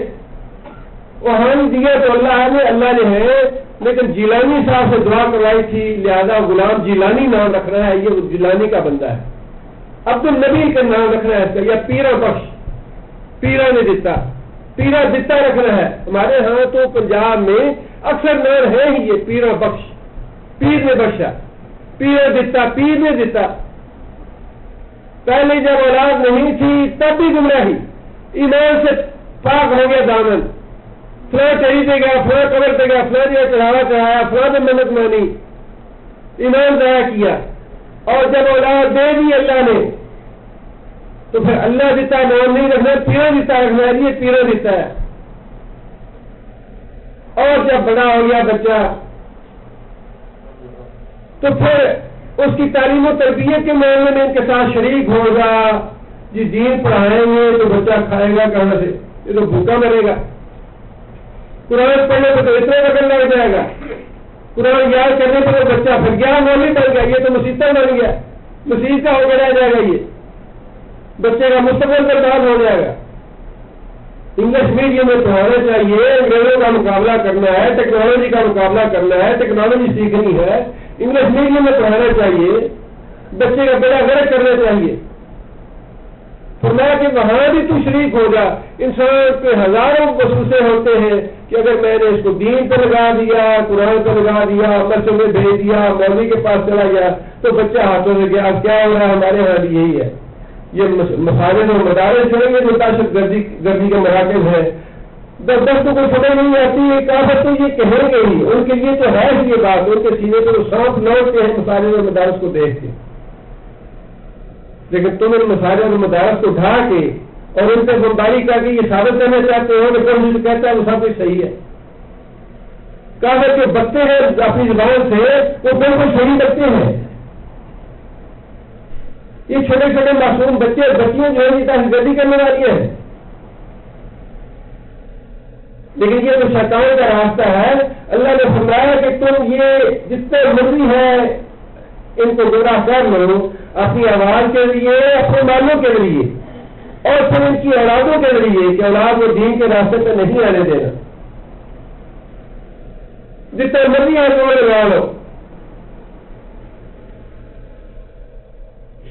وہ ہم دیا تو اللہ نے ہے، لیکن جیلانی صاحب سے دعا کروائی تھی، لہذا غلام جیلانی نام رکھنا ہے، یہ جیلانی کا بندہ ہے، عبد النبی کا نام رکھنا ہے اس کا، یا پیرا بخش، پیرا نے دیتا، پیرا دیتا رکھنا ہے۔ ہمارے ہاں تو پنجاب میں اکثر نام ہے ہی یہ پیرا بخش، پیر نے بخشا، پیرا دیتا، پیر نے دیتا۔ پہلے جب اولاد نہیں تھی تب بھی گمراہی، ایمان سے پاک ہو گیا دامن، فلاں چہری پہ گیا، فلاں قبر پہ گیا، فلاں جگہ چڑھاوا چڑھایا، فلاں نے منت مانی، ایمان ضائع کیا، اور جب اولاد دے دی اللہ نے تو پھر اللہ دیتا نام نہیں رکھنا، پیرا دیتا رکھنا ہے، یہ پیرا دیتا ہے۔ اور جب بڑا ہو گیا بچہ تو پھر اس کی تعلیم و تربیت کے معاملے میں ان کے ساتھ شریک ہوگا. جی دین پڑھائیں گے تو بچہ کھائے گا کہاں سے؟ یہ تو بھوکا مرے گا. قرآن پڑھنے پہ تو اتنا وقت لگ جائے گا. قرآن یاد کرنے پہ تو بچہ پھر گیا مولوی بن گیا. یہ تو مصیبت بن گیا, مصیبت کا ہو کے رہ جائے گا. یہ بچے کا مستقبل برباد ہو جائے گا. انگلش میڈیم میں پڑھانا چاہیے, انگریزوں کا مقابلہ کرنا ہے, ٹیکنالوجی کا مقابلہ کرنا ہے, ٹیکنالوجی سیکھنی ہے, انگلش میڈیم میں پڑھانا چاہیے, بچے کا بیڑا غرق کرنا چاہیے. فرمایا کہ وہاں بھی تو شریک ہو جا. انسان کے ہزاروں وسوسے ہوتے ہیں کہ اگر میں نے اس کو دین پہ لگا دیا, قرآن پہ لگا دیا, مدرسے میں بھیج دیا, مولوی کے پاس چلا گیا تو بچہ ہاتھوں سے گیا. اب کیا ہو رہا ہے ہمارے یہاں بھی یہی ہے. یہ مساجد اور مدارس جو ہیں جو دہشت گردی کے مراکز ہیں. دس کو کوئی سمجھ نہیں آتی. کافر تو یہ کہیں گے ہی, ان کے لیے تو ہے ہی یہ بات. ان کے سینے کو سانپ لوٹتے ہیں مساجد اور مدارس کو دیکھ کے. لیکن تم ان مساجد اور مدارس کو ڈھا کے اور ان پہ بمباری کر کے یہ ثابت کرنا چاہتے ہو کہ کوئی کہتا ہے وہ سب کچھ صحیح ہے. کافر کے بچے ہیں اپنی زبان سے وہ بالکل صحیح بچے ہیں. یہ چھوٹے چھوٹے معصوم بچے بچیاں جو ہے یہ دہشت گردی کرنے والی ہیں. لیکن یہ جو شیطان کا راستہ ہے, اللہ نے فرمایا کہ تم یہ جتنے مرضی ہے ان کو گمراہ کر لو اپنی آواز کے لیے, اپنے مالوں کے لیے, اور پھر ان کی اولادوں کے لیے کہ اولاد کو دین کے راستے پہ نہیں آنے دینا. جتنے مرضی ہے وہ لگا لو.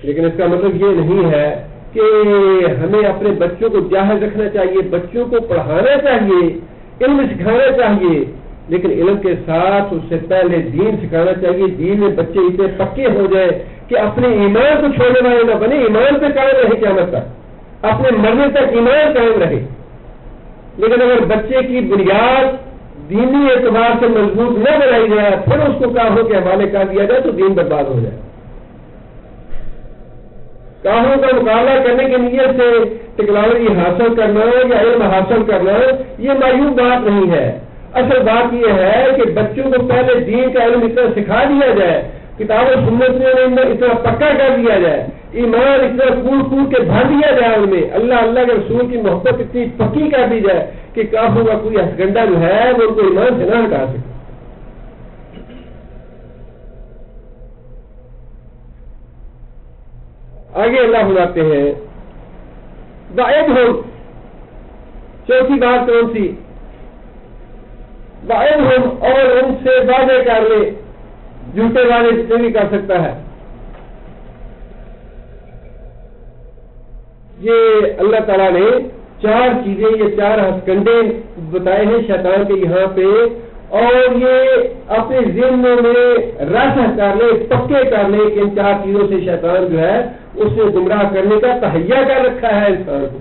لیکن اس کا مطلب یہ نہیں ہے کہ ہمیں اپنے بچوں کو جاہل رکھنا چاہیے, بچوں کو پڑھانا چاہیے, علم سکھانا چاہیے, لیکن علم کے ساتھ اس سے پہلے دین سکھانا چاہیے. دین میں بچے اتنے پکے ہو جائیں کہ اپنے ایمان کو چھوڑنے والے نہ بنے, ایمان پہ قائم رہے قیامت تک, اپنے مرنے تک ایمان قائم رہے. لیکن اگر بچے کی بنیاد دینی اعتبار سے مضبوط نہ بنائی جائے, پھر اس کو کافروں کے حوالے کر دیا جائے تو دین برباد ہو جائے. کافروں کا مقابلہ کرنے کی نیت سے ٹیکنالوجی حاصل کرنا یا علم حاصل کرنا یہ معیوب بات نہیں ہے. اصل بات یہ ہے کہ بچوں کو پہلے دین کا علم اتنا سکھا دیا جائے, کتاب و سنت میں اتنا پکا کر دیا جائے, ایمان اتنا کود کے بھر دیا جائے ان میں, اللہ کے رسول کی محبت اتنی پکی کر دی جائے کہ کافروں کا کوئی ہتھکنڈا جو ہے وہ ان کو ایمان سے نہ ہٹا سکے. آگے اللہ فرماتے ہیں وَعِدْهُمْ, چوتھی بات کون سی؟ وَعِدْهُمْ, اور ان سے وعدے کر لے, جھوٹے وعدے جتنے بھی کر سکتا ہے. یہ اللہ تعالیٰ نے چار چیزیں, یہ چار ہتھکنڈے بتائے ہیں شیطان کے یہاں پہ, اور یہ اپنے ذہنوں میں راسخ کر لے, پکے کر لے کہ ان چار چیزوں سے شیطان جو ہے اس نے گمراہ کرنے کا تہیا کر رکھا ہے انسان کو.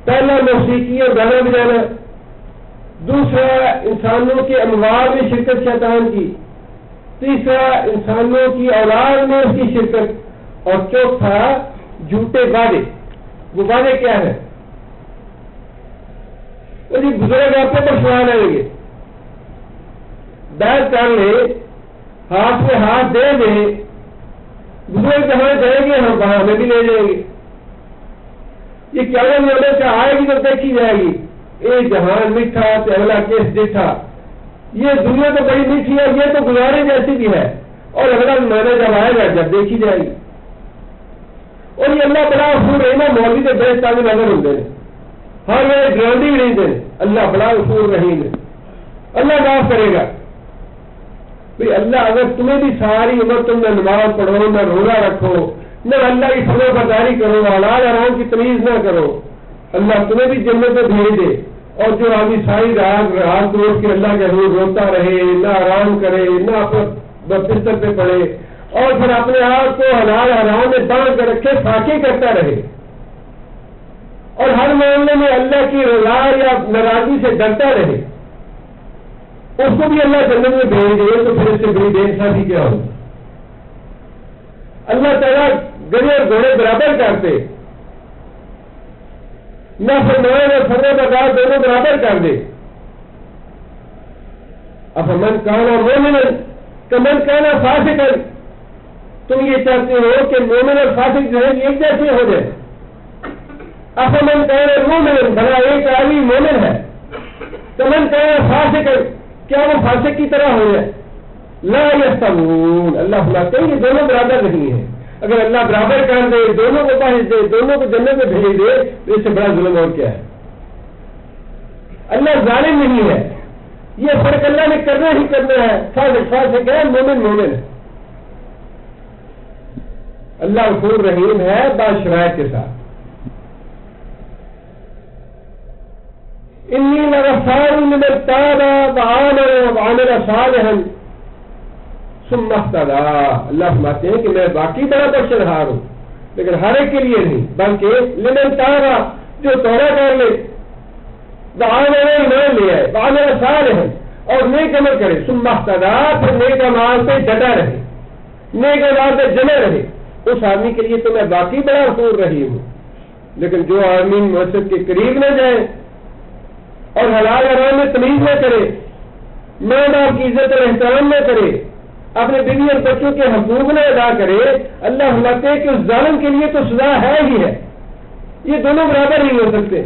پہلا موسیقی اور گانا بجانا, دوسرا انسانوں کے اموال میں شرکت شیطان کی, تیسرا انسانوں کی اولاد میں اس کی شرکت, اور چوتھا جھوٹے وعدے. وہ وعدے کیا ہے؟ بزرگ آپ پر سوال آئیں گے, بیعت کر لے, ہاتھ میں ہاتھ دے دے, بزرگ جہاں جائیں گے ہم وہاں ہمیں بھی لے جائیں گے. یہ کیا نعمت کا آئے گی تو دیکھی جائے گی. ایک جہان میٹھا تو اگلا کیس دیکھا. یہ دنیا تو بڑی میٹھی ہے, یہ تو گزارے جیسی بھی ہے, اور اگلا مہینہ جب آئے گا جب دیکھی جائے گی. اور یہ اللہ بڑا غفور رحیم, مولوی کے بیس تعلیم نظر ہوتے ہیں, ہر وہ گرانڈی بھی نہیں دے. اللہ بڑا غفور رحیم ہے, اللہ معاف کرے گا. بھائی اللہ اگر تمہیں بھی ساری عمر تم نہ نماز پڑھو, نہ روزہ رکھو, نہ اللہ کی فرما برداری کرو, حلال حرام کی تمیز نہ کرو, اللہ تمہیں بھی جنت میں بھیج دے. اور جو آدمی ساری رات روز کے اللہ کے حضور روتا رہے, نہ آرام کرے, نہ اپنا بستر پہ پڑے, اور پھر اپنے آپ کو حلال حرام میں باندھ کر رکھے فاقے کرتا رہے, اور ہر معاملے میں اللہ کی رضا یا ناراضی سے ڈرتا رہے, اس کو بھی اللہ جنت میں بھیج دے, تو پھر اس سے بڑی بے انصافی کیا ہو. اللہ تعالیٰ گڑے اور گھوڑے برابر کرتے, نہ فرمائے نہ فرما بردار دونوں برابر کر دے. اب من کان مومنا کمن کہنا فاسق، تم یہ چاہتے ہو کہ مومن اور فاسق جو ہے ایک جیسے ہو جائے. افمن کہنا مومن، بھلا ایک آدمی مومن ہے، کمن کہنا فاسق، کیا وہ فاسق کی طرح ہو جائے؟ لا یستوون، اللہ فرماتے ہیں یہ دونوں برابر نہیں ہیں. اگر اللہ برابر کر دے، دونوں کو پاس دے، دونوں کو جنت میں بھیج دے تو اس سے بڑا ظلم اور کیا ہے؟ اللہ ظالم نہیں ہے، یہ فرق اللہ نے کرنا ہی کرنا ہے. فاسق فاسق ہے، مومن مومن ہے. اللہ غفور رحیم ہے بعض شرائط کے ساتھ. انی لغفار لمن تاب وآمن وعمل صالحا ثم اهتدى. اللہ فرماتے ہیں کہ میں باقی بڑا بخشنہار ہوں، لیکن ہر ایک کے لیے نہیں، بلکہ لمن تاب، جو توبہ کر لے، وآمن ایمان لے آئے، وعمل صالحا اور نیک عمل کرے، ثم اهتدى پھر نیک اعمال پہ ڈٹا رہے، نیک اعمال پہ جمع رہے، اس آدمی کے لیے تو میں باقی بڑا غفور رحیم ہوں. لیکن جو آدمی مسجد کے قریب نہ جائے اور حلال حرام میں تمیز نہ کرے، ماں باپ کی عزت اور احترام نہ کرے، اپنے بیوی اور بچوں کے حقوق نہ ادا کرے، اللہ فرماتے ہیں کہ اس ظالم کے لیے تو سزا ہے ہی ہے. یہ دونوں برابر نہیں ہو سکتے.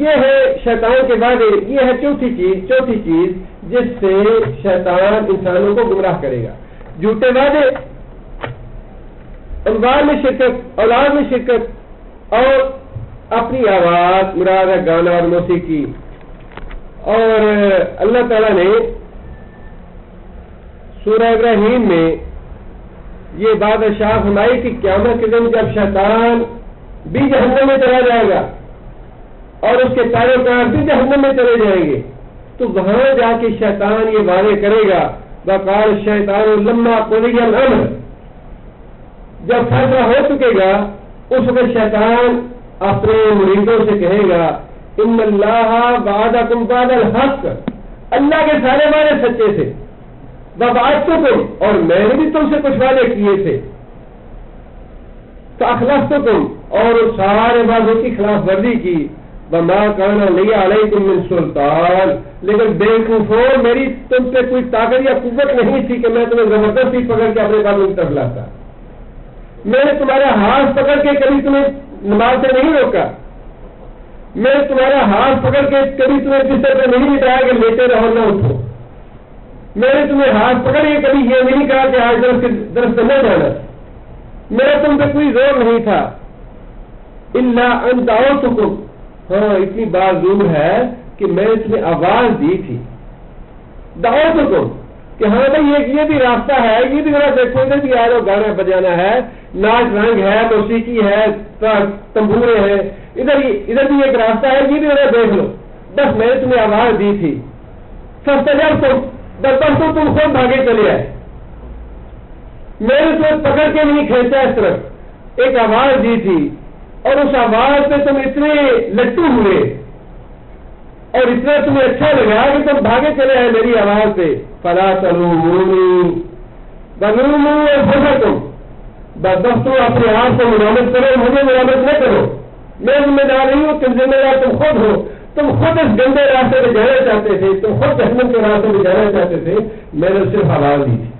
یہ ہے شیطان کے وعدے. یہ ہے چوتھی چیز جس سے شیطان انسانوں کو گمراہ کرے گا. جھوٹے وعدے، انوار میں شرکت، اولاد میں شرکت، اور اپنی آواز، مراد ہے گانا اور موسیقی. اور اللہ تعالیٰ نے سورہ ابراہیم میں یہ بات ارشاد فرمائی کہ قیامت کے دن جب شیطان بھی جہنم میں چلا جائے گا اور اس کے پیروکار بھی جہنم میں چلے جائیں گے، تو وہاں جا کے شیطان یہ وعدے کرے گا، وقال الشیطان لما قضی الامر، جب فیصلہ ہو چکے گا اس وقت شیطان اپنے مریدوں سے کہے گا ان اللہ وعدکم وعد الحق، اللہ کے سارے وعدے سچے تھے، ووعدتکم اور میں نے بھی تم سے کچھ وعدے کیے تھے، فاخلفتکم اور سارے وعدوں کی خلاف ورزی کی، وما کان لی علیکم من سلطان، لیکن بیوقوفو میری تم پہ کوئی طاقت یا قوت نہیں تھی کہ میں تمہیں زبردستی پکڑ کے اپنے قانون کی طرف لاتا. میں نے تمہارا ہاتھ پکڑ کے کبھی تمہیں نماز سے نہیں روکا، میں نے تمہارا ہاتھ پکڑ کے کبھی تمہیں بستر پہ نہیں بٹھایا کہ لیٹے رہو نہ اٹھو، میں نے تمہیں ہاتھ پکڑ کے کبھی یہ نہیں کہا کہ آج درس نہ جانا، میرا تم پہ کوئی زور نہیں تھا. الا ان دعوتکم، ہاں اتنی بات ضرور ہے کہ میں نے تمہیں آواز دی تھی، دعوتکم کہ ہاں بھائی یہ بھی راستہ ہے، یہ بھی ذرا دیکھو، ادھر بھی آ جاؤ، گانا بجانا ہے، ناچ رنگ ہے، موسیقی ہے، تمبورے ہیں، ادھر بھی ایک راستہ ہے، یہ بھی ذرا دیکھ لو. بس میں نے تمہیں آواز دی تھی، فاستجبتم، بس تو تم خود بھاگے چلے آئے، میں نے تمہیں پکڑ کے نہیں کھینچا، اس طرف ایک آواز دی تھی اور اس آواز پہ تم اتنے لٹو ہوئے اور اتنا تمہیں اچھا لگا کہ تم بھاگے چلے آئے میری آواز پہ. فلا تلومونی ولوموا انفسکم، بس تم اپنے آپ کو ملامت کرو، مجھے ملامت نہ کرو، میں ذمہ دار نہیں ہوں، تم ذمہ دار تم خود ہو. تم خود اس گندے راستے پہ جانا چاہتے تھے، تم خود جہنم کے راستے پہ جانا چاہتے تھے، میں نے صرف آواز دی تھی.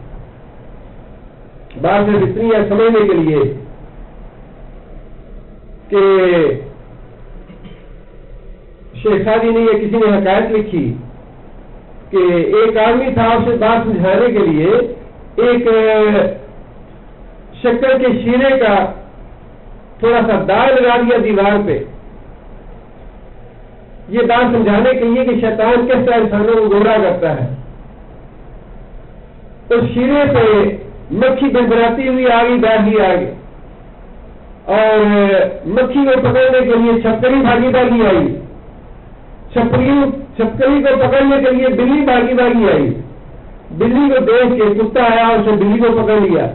بات صرف اتنی ہے سمجھنے کے لیے کہ شیخ سعدی نے یا کسی نے حکایت لکھی کہ ایک آدمی تھا، اسے بات سمجھانے کے لیے ایک شکر کے شیرے کا تھوڑا سا داغ لگا دیا دیوار پہ، یہ بات سمجھانے کے لیے کہ شیطان کس طرح انسانوں کو گمراہ کرتا ہے. اس شیرے پہ مکھی بنبراتی ہوئی آگے بیٹھی آگے، اور مکھی کو پکڑنے کے لیے چھپکلی بھاگی بھاگی آئی، چھپکلی کو پکڑنے کے لیے بلی بھاگی بھاگی آئی. بلی کو دیکھ کے کتا آیا، اسے بلی کو پکڑ لیا.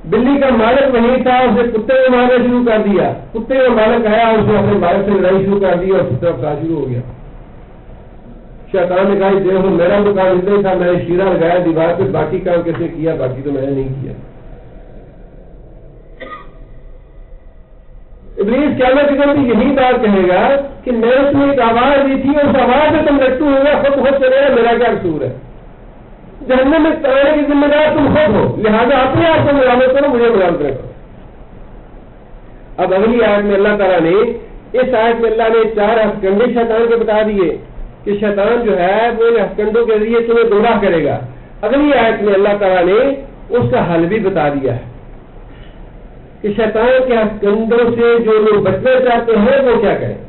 بلی کا مالک وہیں تھا، اسے کتے کو مارنا شروع کر دیا. کتے کا مالک آیا، اسے اپنے مالک سے لڑائی شروع کر دی اور کتا فساد شروع ہو گیا. شیطان نے کہا دیکھو میرا تو کام اتنا ہی تھا، میں نے شیرہ لگایا دیوار پہ، باقی کام کیسے کیا؟ باقی تو میں نے نہیں کیا. ابلیس قیامت کے دن بھی یہی بات کہے گا کہ میں نے تمہیں ایک آواز دی تھی، اس آواز سے تم لٹو ہو گیا، خود چلے گا، میرا کیا قصور ہے؟ جہنم میں آنے کی ذمہ دار تم خود ہو، لہٰذا اپنے آپ کو ملامت کرو، مجھے ملامت نہ کرو۔ اب اگلی آیت میں اللہ تعالیٰ نے، اس آیت میں اللہ نے 4 ہتھکنڈے شیطان کے بتا دیے کہ شیطان جو ہے وہ ان ہتھکنڈوں کے ذریعے تمہیں گمراہ کرے گا۔ اگلی آیت میں اللہ تعالیٰ نے اس کا حل بھی بتا دیا ہے کہ شیطان کے ہتھکنڈوں سے جو لوگ بچنا چاہتے ہیں وہ کیا کریں۔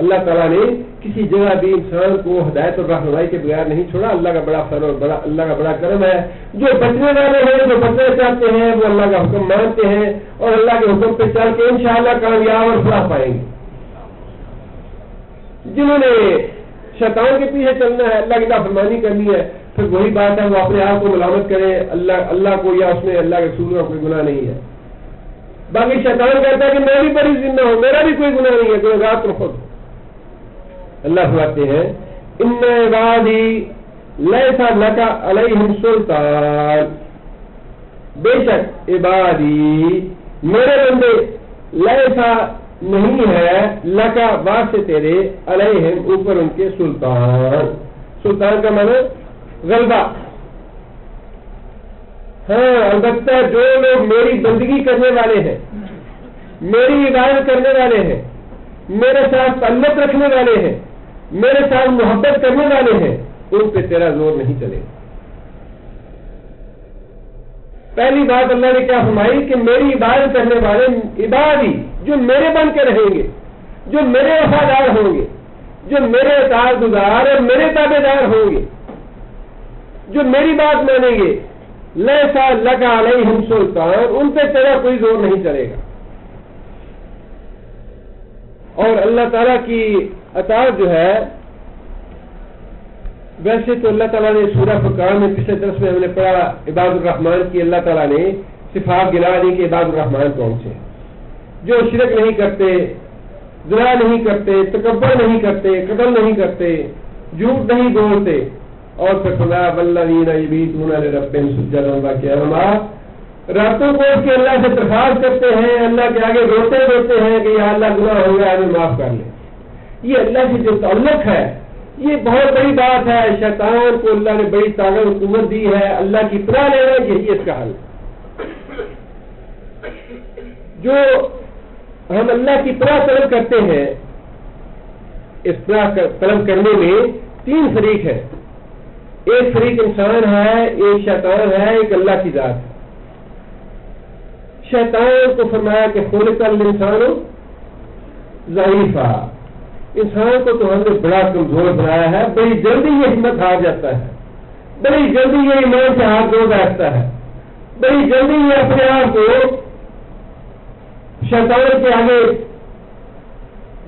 اللہ تعالیٰ نے کسی جگہ بھی انسان کو ہدایت اور رہنمائی کے بغیر نہیں چھوڑا۔ اللہ کا بڑا فضل اور اللہ کا بڑا کرم ہے، جو بچنے والے ہیں، جو بچنا چاہتے ہیں، وہ اللہ کا حکم مانتے ہیں اور اللہ کے حکم پہ چل کے انشاءاللہ کامیاب اور فلاح پائیں گے۔ جنہوں نے شیطان کے پیچھے چلنا ہے، اللہ کی نافرمانی کرنی ہے، پھر وہی بات ہے وہ اپنے آپ کو ملامت کریں اللہ کو، یا اس میں اللہ کے رسول کا کوئی گناہ نہیں ہے۔ باقی شیطان کہتا ہے کہ میں بھی بڑی ذمہ ہوں، میرا بھی کوئی گناہ نہیں ہے، گنہگار تم خود۔ اللہ فرماتے ہیں ان عبادی لیس لک علیہم سلطان، بے شک عبادی میرے بندے، لیسا نہیں ہے، لکا واسطے تیرے، علیہم اوپر ان کے سلطان۔ سلطان کا معنی غلبہ۔ ہاں البتہ جو لوگ میری بندگی کرنے والے ہیں، میری عبادت کرنے والے ہیں، میرے ساتھ تعلق رکھنے والے ہیں، میرے ساتھ محبت کرنے والے ہیں، ان پہ تیرا زور نہیں چلے گا۔ پہلی بات اللہ نے کیا فرمائی کہ میری عبادت کرنے والے عبادی، جو میرے بن کے رہیں گے، جو میرے وفادار ہوں گے، جو میرے اطاعت گزار اور میرے تابع دار ہوں گے، جو میری بات مانیں گے، لیسا لک علیہم سلطان، ان پہ تیرا کوئی زور نہیں چلے گا۔ اور اللہ تعالیٰ کی اطاعت جو ہے، ویسے تو اللہ تعالیٰ نے سورہ فرقان میں پچھلے درس میں ہم نے پڑھا عباد الرحمن کی اللہ تعالیٰ نے صفات گنا دی کہ عباد الرحمن کون سے، جو شرک نہیں کرتے، زنا نہیں کرتے، تکبر نہیں کرتے، قتل نہیں کرتے، جھوٹ نہیں بولتے، اور پھر فرمایا والذین یبیتون لربہم سجدا وقیاما، راتوں کو اٹھ کے اللہ سے درخواست کرتے ہیں، اللہ کے آگے روتے روتے ہیں کہ یا اللہ گناہ ہو گیا، ہمیں معاف کر لے۔ یہ اللہ سے جو تعلق ہے یہ بہت بڑی بات ہے۔ شیطان کو اللہ نے بڑی طاقت و قوت دی ہے، اللہ کی پناہ لینا یہی اس کا حل۔ جو ہم اللہ کی پناہ طلب کرتے ہیں، اس پناہ طلب کرنے میں 3 فریق ہے، ایک فریق انسان ہے، ایک شیطان ہے، ایک اللہ کی ذات ہے۔ شیطان کو فرمایا کہ خلق الانسان ضعیفا، انسان کو تو ہم نے بڑا کمزور بنایا ہے، بڑی جلدی یہ ہمت ہار جاتا ہے، بڑی جلدی یہ ایمان سے ہاتھ دھو بیٹھتا ہے، بڑی جلدی یہ اپنے آپ کو شیطان کے آگے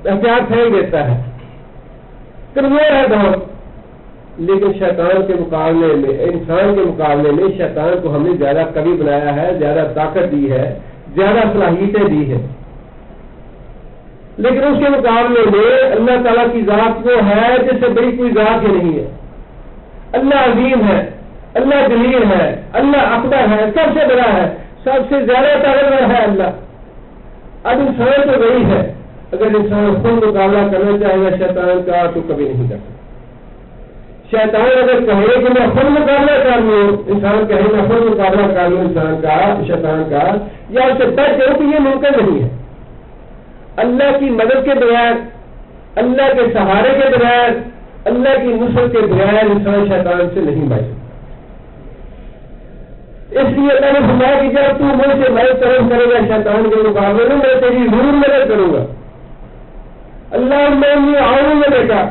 احتیاط پھینک دیتا ہے، کمزور ہے بہت۔ لیکن شیطان کے مقابلے میں، انسان کے مقابلے میں شیطان کو ہم نے زیادہ قوی بنایا ہے، زیادہ طاقت دی ہے، زیادہ صلاحیتیں دی ہے۔ لیکن اس کے مقابلے میں اللہ تعالیٰ کی ذات وہ ہے جس سے بڑی کوئی ذات ہی نہیں ہے۔ اللہ عظیم ہے، اللہ جلیل ہے، اللہ اکبر ہے، سب سے بڑا ہے، سب سے زیادہ طاقتور ہے اللہ۔ اب انسان تو وہی ہے، اگر انسان خود مقابلہ کرنا چاہے گا شیطان کا تو کبھی نہیں کر سکتا۔ شیطان اگر کہے کہ میں خود مقابلہ کر لوں، انسان کہے میں خود مقابلہ کر لوں انسان کا، شیطان کا، یا اس سے ڈر جاؤ، تو یہ ممکن نہیں ہے۔ اللہ کی مدد کے بغیر، اللہ کے سہارے کے بغیر، اللہ کی نصرت کے بغیر انسان شیطان سے نہیں بچ سکتا۔ اس لیے اللہ نے فرمایا کہ جب تو مجھ سے مدد طلب کرے گا شیطان کے مقابلے میں، میں تیری ضرور مدد کروں گا۔ اللہ میں آؤں گا بیٹا،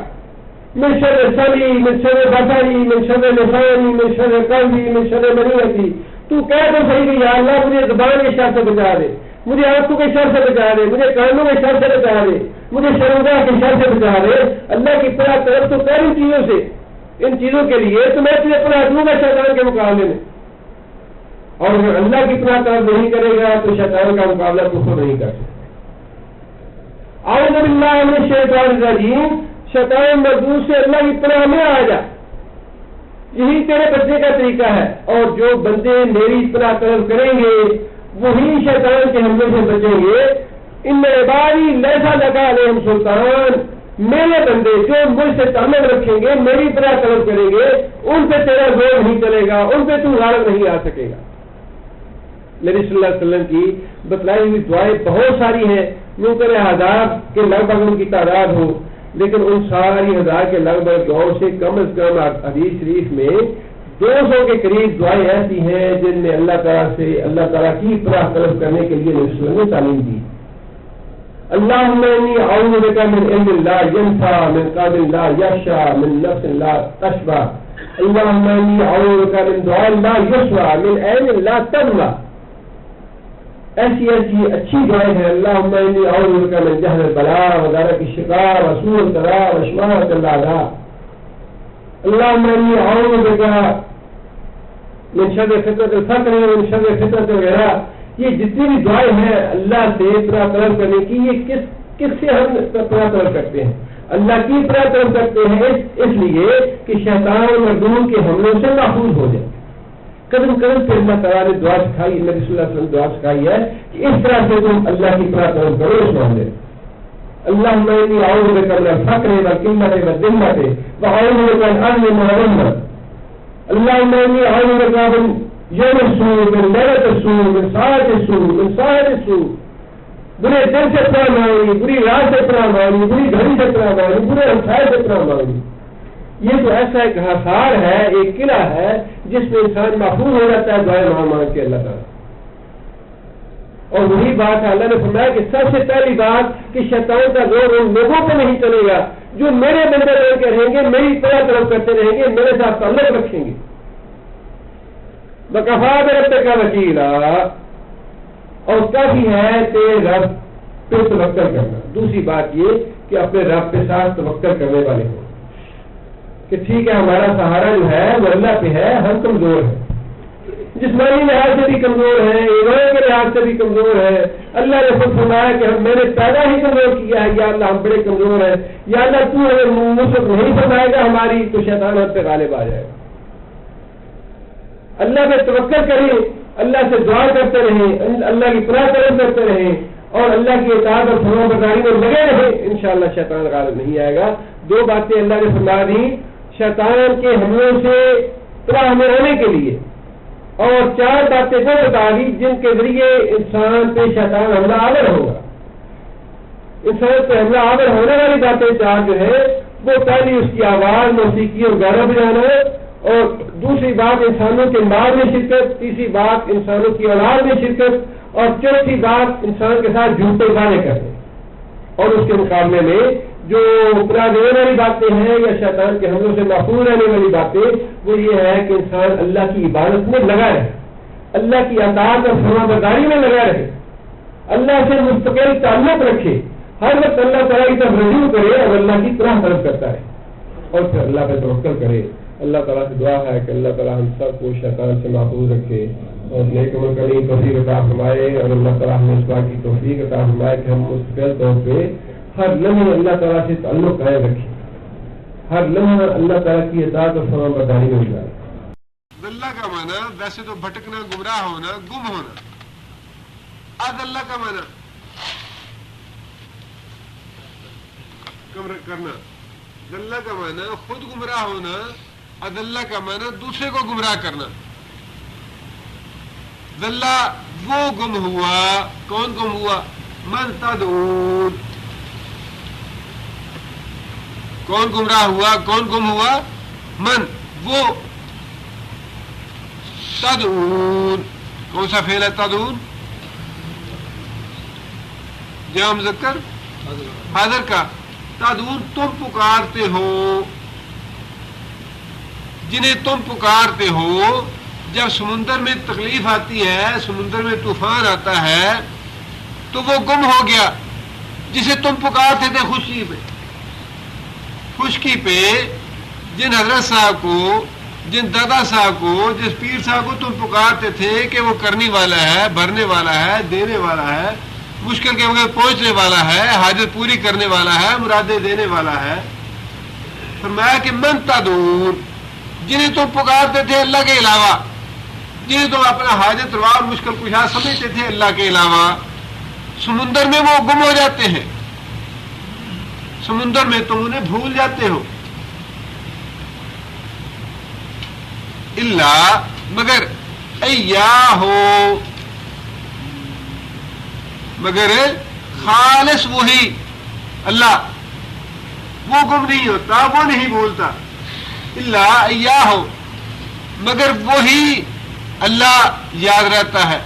من شر سمعی، من شر بصری، من شر لسانی، من شر قلبی، من شر منیتی۔ تو کہہ تو صحیح کہ یا اللہ مجھے زبان کے شر سے بچا دے، مجھے آنکھوں کے شر سے بچا دے، مجھے کانوں کے شر سے بچا دے، مجھے شرمگاہ کے شر سے بچا دے۔ اللہ کی پناہ طلب تو کر ان چیزوں سے، ان چیزوں کے لیے تو میں تجھے پناہ دوں گا شیطان کے مقابلے میں۔ اور اگر اللہ کی پناہ طلب نہیں کرے گا تو شیطان کا مقابلہ تو خود نہیں کر سکتا۔ اعوذ باللہ من الشیطان الرجیم، شیطان مردود سے اللہ کی پناہ میں آ جا، یہی تیرے بچنے کا طریقہ ہے۔ اور جو بندے میری پناہ طلب کریں گے وہی شیطان کے حملے سے بچیں گے۔ ان عبادی لیسا لگا علیہم سلطان، میرے بندے جو مجھ سے تعلق رکھیں گے، میری طرح طلب کریں گے، ان پہ تیرا زور نہیں چلے گا، ان پہ تو غالب نہیں آ سکے گا۔ نبی صلی اللہ علیہ وسلم کی بتلائی ہوئی دعائیں بہت ساری ہیں، ممکن ہے ہزار کے لگ بھگ ان کی تعداد ہو، لیکن ان ساری ہزار کے لگ بھگ دعاؤں سے کم از کم حدیث شریف میں 200 کے قریب دعائیں ایسی ہیں جن میں اللہ تعالیٰ سے اللہ تعالیٰ کی پناہ طلب کرنے کے لیے نبی صلی اللہ علیہ وسلم نے تعلیم دی۔ اللہم انی اعوذ بک من علم لا ینفع، من قلب لا یخشع، من نفس لا تشبع، اللہم انی اعوذ بک من دعاء لا یسمع، من عین لا تدمع۔ ایسی ایسی اچھی دعائیں ہیں، اللہم انی اعوذ بک من جہل البلاء ودرک الشقاء وسوء القضاء وشماتۃ الاعداء، اللہم انی اعوذ بک من شر فتنۃ الفقر ومن شر فتنۃ الغنا۔ یہ جتنی بھی دعائیں ہیں اللہ سے پناہ طلب کرنے کی، یہ کس سے ہم پناہ طلب کرتے ہیں؟ اللہ کی پناہ طلب کرتے ہیں اس لیے کہ شیطان مردود کے حملوں سے محفوظ ہو جائے۔ قدم قدم پہ اللہ تعالیٰ نے دعا سکھائی، نبی صلی اللہ علیہ وسلم دعا سکھائی ہے کہ اس طرح سے تم اللہ کی پناہ طلب کرو اس معاملے میں۔ اللہم انی اعوذ بک من الفقر والقلۃ والذلۃ واعوذ بک من العجز والغم، اللہم انی اعوذ بک من یوم السوء، من لیلۃ السوء، من ساعۃ السوء، من ساحر السوء۔ برے دن سے پناہ مانگی، بری رات سے پناہ مانگی، بری گھڑی سے پناہ مانگی، برے ہمسائے سے پناہ مانگی۔ یہ تو ایسا ایک حصار ہے، ایک قلعہ ہے جس میں انسان محفوظ ہو جاتا ہے دعائیں مانگ کے اللہ تعالیٰ۔ اور وہی بات ہے، اللہ نے فرمایا کہ سب سے پہلی بات کہ شیطان کا زور ان لوگوں پہ نہیں چلے گا جو میرے بندے بن کے رہیں گے، میری پناہ طلب کرتے رہیں گے، میرے ساتھ تعلق رکھیں گے۔ وَكَفَىٰ بِرَبِّكَ وَكِيلًا، اور کافی ہے تیرے رب پہ توکل کرنا۔ دوسری بات یہ کہ اپنے رب کے ساتھ توکل کرنے والے ہوں کہ ٹھیک ہے ہمارا سہارا جو ہے وہ اللہ پہ ہے، ہم کمزور ہیں، جسمانی لحاظ سے بھی کمزور ہیں، ایمان کے لحاظ سے بھی کمزور ہیں۔ اللہ نے خود فرمایا کہ میں نے پیدا ہی کمزور کیا ہے، یا اللہ ہم بڑے کمزور ہیں، یا اللہ تو ہمیں نصرت نہیں فرمائے گا ہماری تو شیطان ہم پہ غالب آ جائے گا۔ اللہ پہ توکل کریں، اللہ سے دعا کرتے رہیں، اللہ کی پناہ طلب کرتے رہیں اور اللہ کی اطاعت اور فرما برداری میں لگے رہیں، انشاءاللہ شیطان غالب نہیں آئے گا۔ دو باتیں اللہ نے فرما دی شیطان کے حملوں سے پناہ میں رہنے کے لیے، اور 4 باتیں وہ بتا دی جن کے ذریعے انسان پہ شیطان حملہ آور ہوگا۔ انسان پہ حملہ آور ہونے والی باتیں 4 جو ہے وہ پہلی اس کی آواز، موسیقی اور گانا بجانا، اور دوسری بات انسانوں کے مال میں شرکت، تیسری بات انسانوں کی اولاد میں شرکت، اور چوتھی بات انسان کے ساتھ جھوٹے وعدے کرنے۔ اور اس کے مقابلے میں جو پناہ دینے والی باتیں ہیں یا شیطان کے حملوں سے محفوظ رہنے والی باتیں وہ یہ ہے کہ انسان اللہ کی عبادت میں لگا رہے، اللہ کی اطاعت اور فرما برداری میں لگا رہے، اللہ سے مستقل تعلق رکھے، ہر وقت اللہ تعالیٰ کی طرف رجوع کرے اور اللہ کی پناہ طلب کرتا ہے، اور پھر اللہ پہ توکل کرے۔ اللہ تعالیٰ سے دعا ہے کہ اللہ تعالیٰ ہم سب کو شیطان سے محفوظ رکھے اور نیک عمل کرنے کی توفیق عطا فرمائے، اور اللہ تعالیٰ ہمیں اس بات کی توفیق عطا فرمائے کہ ہم مستقل طور پہ ہر لمحہ اللہ تعالیٰ سے تعلق قائم رکھیں، ہر لمحہ اللہ تعالیٰ کی اطاعت اور فرما برداری میں جائے۔ اللہ کا معنی ویسے تو بھٹکنا، گمراہ ہونا، گم ہونا۔ اد اللہ کا معنی کرنا، اللہ کا معنی خود گمراہ ہونا، ادلہ کا معنی دوسرے کو گمراہ کرنا۔ ذلہ وہ گم ہوا، کون گم ہوا؟ من تدعون، کون گمراہ ہوا، کون گم ہوا؟ من وہ، تدعون کون سا فعل ہے؟ تدعون جمع مذکر حاضر کا، تدعون تم پکارتے ہو، جنہیں تم پکارتے ہو۔ جب سمندر میں تکلیف آتی ہے، سمندر میں طوفان آتا ہے تو وہ گم ہو گیا جسے تم پکارتے تھے خشکی پہ جن حضرت صاحب کو، جن دادا صاحب کو، جس پیر صاحب کو تم پکارتے تھے کہ وہ کرنے والا ہے، بھرنے والا ہے، دینے والا ہے، مشکل کے وقت پہنچنے والا ہے، حاجت پوری کرنے والا ہے، مرادیں دینے والا ہے۔ فرمایا کہ من تدعون، جنہیں تم پکارتے تھے اللہ کے علاوہ، جنہیں تم اپنا حاجت روا اور مشکل کشا سمجھتے تھے اللہ کے علاوہ، سمندر میں وہ گم ہو جاتے ہیں، سمندر میں تم انہیں بھول جاتے ہو. اللہ مگر ایاہو، مگر خالص وہی اللہ، وہ گم نہیں ہوتا، وہ نہیں بھولتا. اللہ ایاہو، مگر وہی اللہ یاد رہتا ہے،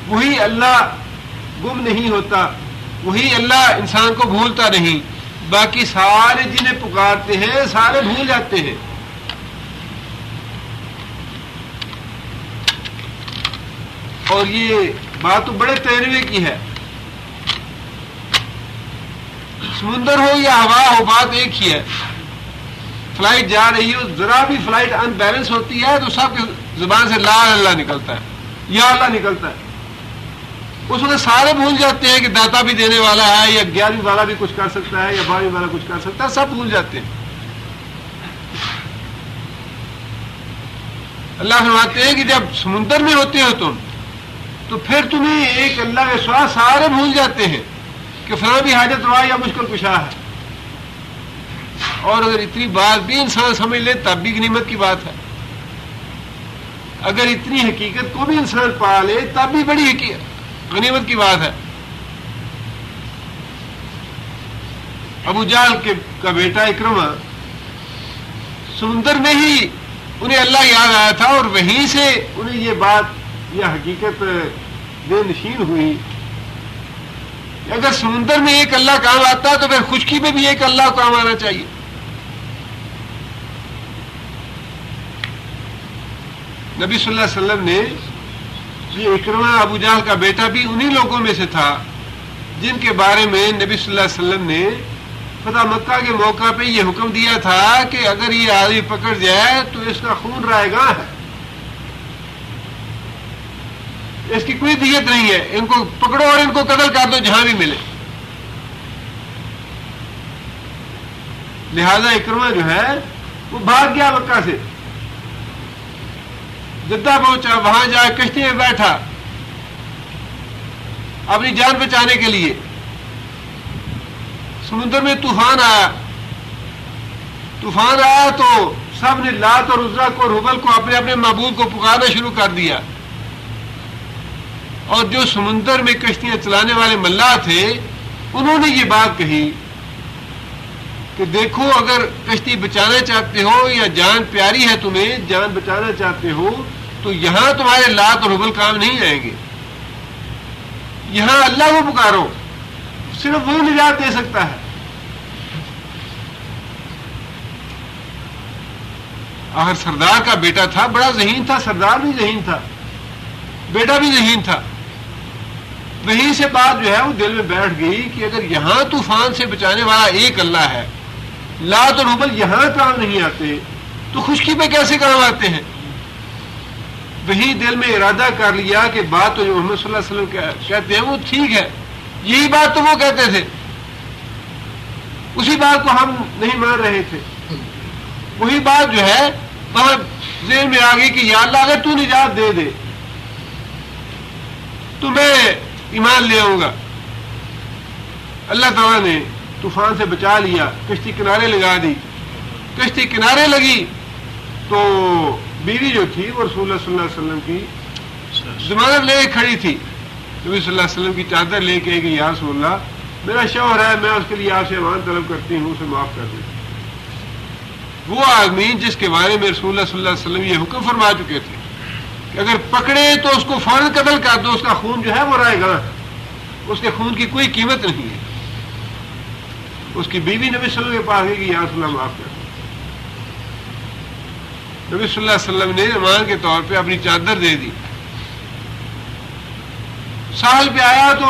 وہی اللہ گم نہیں ہوتا، وہی اللہ انسان کو بھولتا نہیں. باقی سارے جنہیں پکارتے ہیں سارے بھول جاتے ہیں. اور یہ بات تو بڑے تجربے کی ہے. سمندر ہو یا ہوا ہو، بات ایک ہی ہے. فلائٹ جا رہی ہو، ذرا بھی فلائٹ ان بیلنس ہوتی ہے تو سب کی زبان سے لا اللہ نکلتا ہے، یا اللہ نکلتا ہے. اس وقت سارے بھول جاتے ہیں کہ داتا بھی دینے والا ہے، یا 11ویں والا بھی کچھ کر سکتا ہے، یا 12ویں والا کچھ کر سکتا ہے، سب بھول جاتے ہیں. اللہ فرماتے ہیں کہ جب سمندر میں ہوتے ہو تم تو پھر تمہیں ایک اللہ کے سوا سارے بھول جاتے ہیں کہ فلاں بھی حاجت روا یا مشکل کشا ہے. اور اگر اتنی بات بھی انسان سمجھ لے تب بھی غنیمت کی بات ہے. اگر اتنی حقیقت کو بھی انسان پا لے تب بھی بڑی غنیمت کی بات ہے. ابو جہل کا بیٹا اکرمہ، سمندر میں ہی انہیں اللہ یاد آیا تھا، اور وہیں سے انہیں یہ بات، یہ حقیقت بے نشین ہوئی. اگر سمندر میں ایک اللہ کام آتا تو پھر خشکی میں بھی ایک اللہ کام آنا چاہیے. نبی صلی اللہ علیہ وسلم نے، یہ اکرمہ ابو جہل کا بیٹا بھی انہی لوگوں میں سے تھا جن کے بارے میں نبی صلی اللہ علیہ وسلم نے فتح مکہ کے موقع پہ یہ حکم دیا تھا کہ اگر یہ آدمی پکڑ جائے تو اس کا خون رائے گاں ہے، اس کی کوئی دیت نہیں ہے، ان کو پکڑو اور ان کو قتل کر دو جہاں بھی ملے. لہذا اکرمہ جو ہے وہ بھاگ گیا مکہ سے، جدہ پہنچا، وہاں جا کشتی میں بیٹھا اپنی جان بچانے کے لیے. سمندر میں طوفان آیا تو سب نے لات اور عزا کو اور حبل کو اپنے اپنے معبود کو پکارنا شروع کر دیا. اور جو سمندر میں کشتیاں چلانے والے ملاح تھے انہوں نے یہ بات کہی کہ دیکھو، اگر کشتی بچانا چاہتے ہو یا جان پیاری ہے تمہیں، جان بچانا چاہتے ہو تو یہاں تمہارے لات اور حبل کام نہیں آئیں گے. یہاں اللہ کو پکارو، صرف وہی نجات دے سکتا ہے. آخر سردار کا بیٹا تھا، بڑا ذہین تھا، سردار بھی ذہین تھا، بیٹا بھی ذہین تھا. وہیں سے بات جو ہے وہ دل میں بیٹھ گئی کہ اگر یہاں طوفان سے بچانے والا ایک اللہ ہے، لات اور حبل یہاں کام نہیں آتے تو خشکی پہ کیسے کام آتے ہیں. وہی دل میں ارادہ کر لیا کہ بات تو جو محمد صلی اللہ علیہ وسلم کہتے ہیں وہ ٹھیک ہے، یہی بات تو وہ کہتے تھے، اسی بات کو ہم نہیں مان رہے تھے. وہی بات جو ہے وہاں ذہن میں آ گئی کہ یا اللہ اگر تو نجات دے دے تو میں ایمان لے آؤں گا. اللہ تعالیٰ نے طوفان سے بچا لیا، کشتی کنارے لگا دی. کشتی کنارے لگی تو بیوی جو تھی وہ رسول اللہ صلی اللہ علیہ وسلم کی ضمانت لے کے کھڑی تھی. نبی صلی اللہ علیہ وسلم کی چادر لے کے کہ یا رسول اللہ میرا شوہر ہے، میں اس کے لیے آپ سے امان طلب کرتی ہوں، اسے معاف کر دیں. وہ آدمی جس کے بارے میں رسول اللہ صلی اللہ علیہ وسلم یہ حکم فرما چکے تھے کہ اگر پکڑے تو اس کو فوراً قتل کر دو، اس کا خون جو ہے وہ رائے گاں، اس کے خون کی کوئی قیمت نہیں ہے. اس کی بیوی نبی صلی اللہ علیہ وسلم کے پاس گئی کہ یا رسول اللہ معاف کر دیں. نبی صلی اللہ علیہ وسلم نے امان کے طور پہ اپنی چادر دے دی. سال پہ آیا تو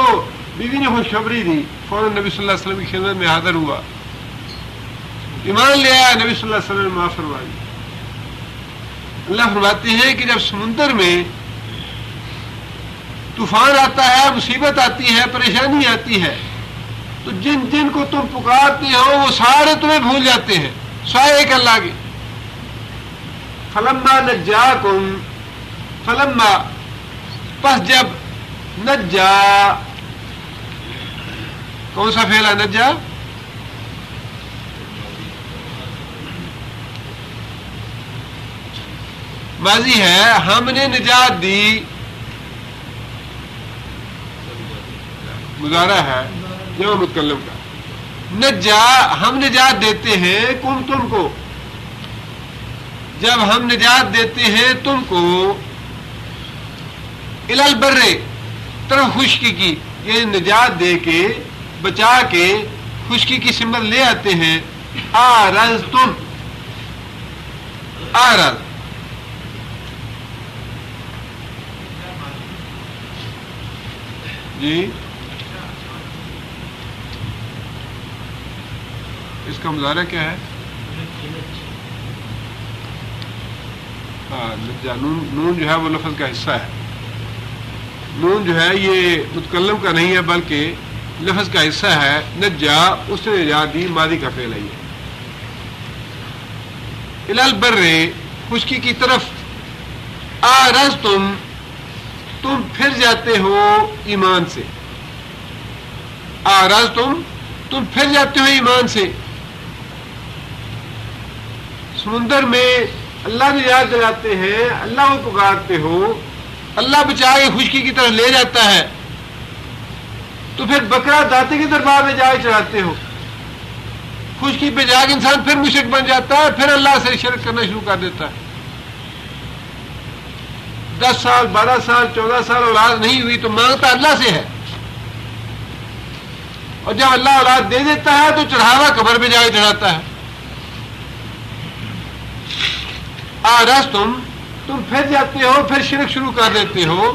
بیوی نے خوشخبری دی، فوراً نبی صلی اللہ علیہ وسلم کی خدمت میں حاضر ہوا، ایمان لے آیا، نبی صلی اللہ علیہ وسلم نے معاف فرما دی. اللہ فرماتے ہیں کہ جب سمندر میں طوفان آتا ہے، مصیبت آتی ہے، پریشانی آتی ہے تو جن جن کو تم پکارتے ہو وہ سارے تمہیں بھول جاتے ہیں سوائے ایک اللہ کے. فلما نجاکم، فلما پس جب نجا کون سا فعل ہے نجا؟ ماضی ہے، ہم نے نجات دی، مضارع ہے جمع متکلم کا. نجا ہم نجات دیتے ہیں کم تم کو، جب ہم نجات دیتے ہیں تم کو، الال برے طرف خشکی کی، یہ نجات دے کے بچا کے خشکی کی سمت لے آتے ہیں. آرز تم، آرز جی اس کا مظاہرہ کیا ہے؟ نون جو ہے وہ لفظ کا حصہ ہے. نون جو ہے یہ متکلم کا نہیں ہے بلکہ لفظ کا حصہ ہے. نجا اس نے نجات دی، ماضی کا فعل ہے یہ. الال برے خشکی کی طرف، آرز تم پھر جاتے ہو ایمان سے. آرز تم پھر جاتے ہو ایمان سے. سمندر میں اللہ نجات دلاتے ہیں، اللہ کو پکارتے ہو، اللہ بچا کے خشکی کی طرف لے جاتا ہے، تو پھر بکرا داتے کے دربار میں جا کے چڑھاتے ہو. خشکی پہ جا کے انسان پھر مشرک بن جاتا ہے، پھر اللہ سے شرک کرنا شروع کر دیتا ہے. 10 سال 12 سال 14 سال اولاد نہیں ہوئی تو مانگتا اللہ سے ہے، اور جب اللہ اولاد دے دیتا ہے تو چڑھاوا قبر پہ جا کے چڑھاتا ہے. آرز تم پھر جاتے ہو، پھر شرک شروع کر دیتے ہو.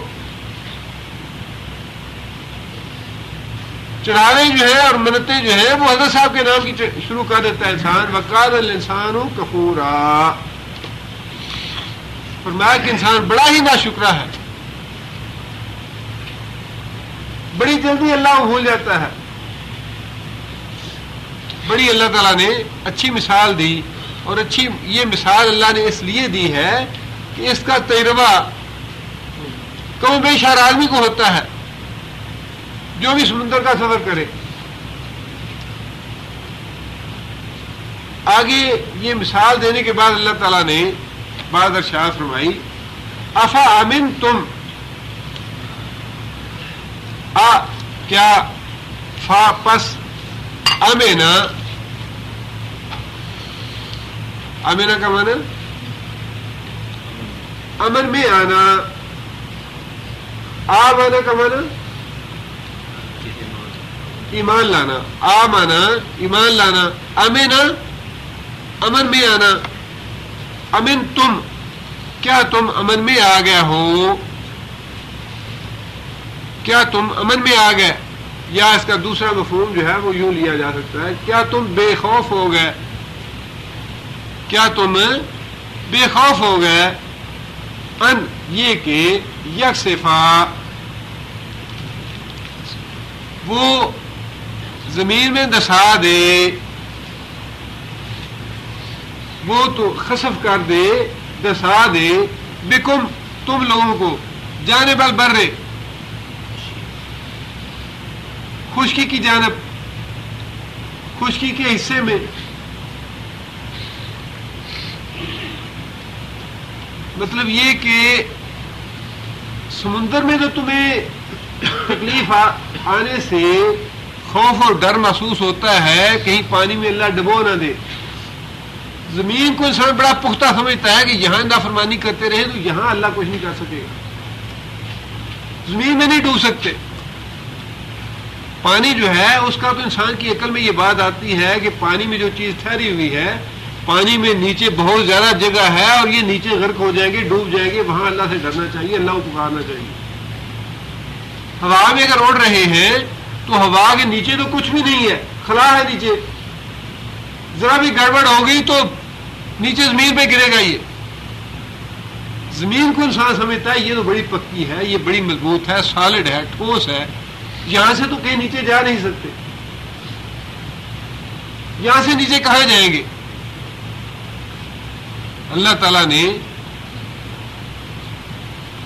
چڑھاوے جو ہے اور منتیں جو ہے وہ حضرت صاحب کے نام کی شروع کر دیتا ہے انسان. وقال الانسان کفورا، فرمایا کہ انسان بڑا ہی ناشکرا ہے، بڑی جلدی اللہ کو بھول جاتا ہے. بڑی اللہ تعالیٰ نے اچھی مثال دی، اور اچھی یہ مثال اللہ نے اس لیے دی ہے کہ اس کا تجربہ کم بیش ہر آدمی کو ہوتا ہے جو بھی سمندر کا سفر کرے. آگے یہ مثال دینے کے بعد اللہ تعالیٰ نے بعد ارشاد فرمائی، افا امن تم، کیا فا پس امینا، امینا کا معنی امن میں آنا، آمانا کا معنی ایمان لانا، آمانا ایمان لانا، امینا امن میں آنا. امن تم، کیا تم امن میں آ گیا ہو، کیا تم امن میں آ گئے، یا اس کا دوسرا مفہوم جو ہے وہ یوں لیا جا سکتا ہے، کیا تم بے خوف ہو گئے، کیا تم بے خوف ہو گئے. ان یہ کہ یکسفا، وہ زمین میں دسا دے، وہ تو خسف کر دے، دسا دے، بکم تم لوگوں کو، جانب البر خشکی کی جانب، خشکی کے حصے میں. مطلب یہ کہ سمندر میں جو تمہیں تکلیف آنے سے خوف اور ڈر محسوس ہوتا ہے کہیں پانی میں اللہ ڈبو نہ دے. زمین کو انسان بڑا پختہ سمجھتا ہے کہ یہاں نافرمانی کرتے رہے تو یہاں اللہ کچھ نہیں کر سکے گا، زمین میں نہیں ڈوب سکتے. پانی جو ہے اس کا تو انسان کی عقل میں یہ بات آتی ہے کہ پانی میں جو چیز ٹھہری ہوئی ہے، پانی میں نیچے بہت زیادہ جگہ ہے اور یہ نیچے غرق ہو جائیں گے، ڈوب جائیں گے، وہاں اللہ سے ڈرنا چاہیے، اللہ کو پکارنا چاہیے. ہوا میں اگر اڑ رہے ہیں تو ہوا کے نیچے تو کچھ بھی نہیں ہے، خلا ہے نیچے، ذرا بھی گڑبڑ ہو گئی تو نیچے زمین پہ گرے گا. یہ زمین کو انسان سمجھتا ہے یہ تو بڑی پکی ہے، یہ بڑی مضبوط ہے، سالڈ ہے، ٹھوس ہے، یہاں سے تو کہیں نیچے جا نہیں سکتے، یہاں سے نیچے کہاں جائیں گے. اللہ تعالیٰ نے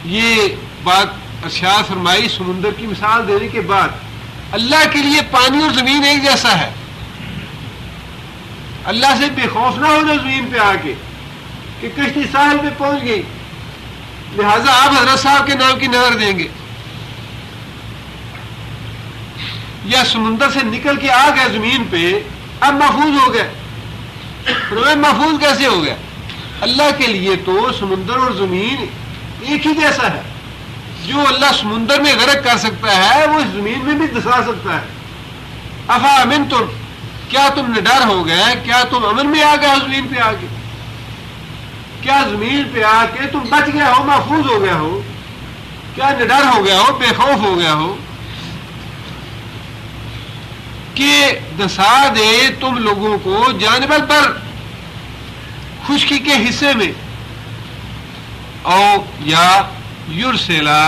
یہ بات ارشاد فرمائی سمندر کی مثال دینے کے بعد اللہ کے لیے پانی اور زمین ایک جیسا ہے. اللہ سے بے خوف نہ ہو جائے زمین پہ آ کے کہ کشتی ساحل پہ پہنچ گئی لہذا آپ حضرت صاحب کے نام کی نہر دیں گے، یا سمندر سے نکل کے آ گئے زمین پہ اب محفوظ ہو گئے. محفوظ کیسے ہو گیا؟ اللہ کے لیے تو سمندر اور زمین ایک ہی جیسا ہے. جو اللہ سمندر میں غرق کر سکتا ہے وہ زمین میں بھی دھسا سکتا ہے. افا امن تم، کیا تم نڈر ہو گئے؟ کیا تم امن میں آ گئے زمین پہ آ کے؟ کیا زمین پہ آ کے تم بچ گیا ہو، محفوظ ہو گیا ہو؟ کیا نڈر ہو گیا ہو، بے خوف ہو گیا ہو کہ دسا دے تم لوگوں کو جانور پر خشکی کے حصے میں، او یا یرسلا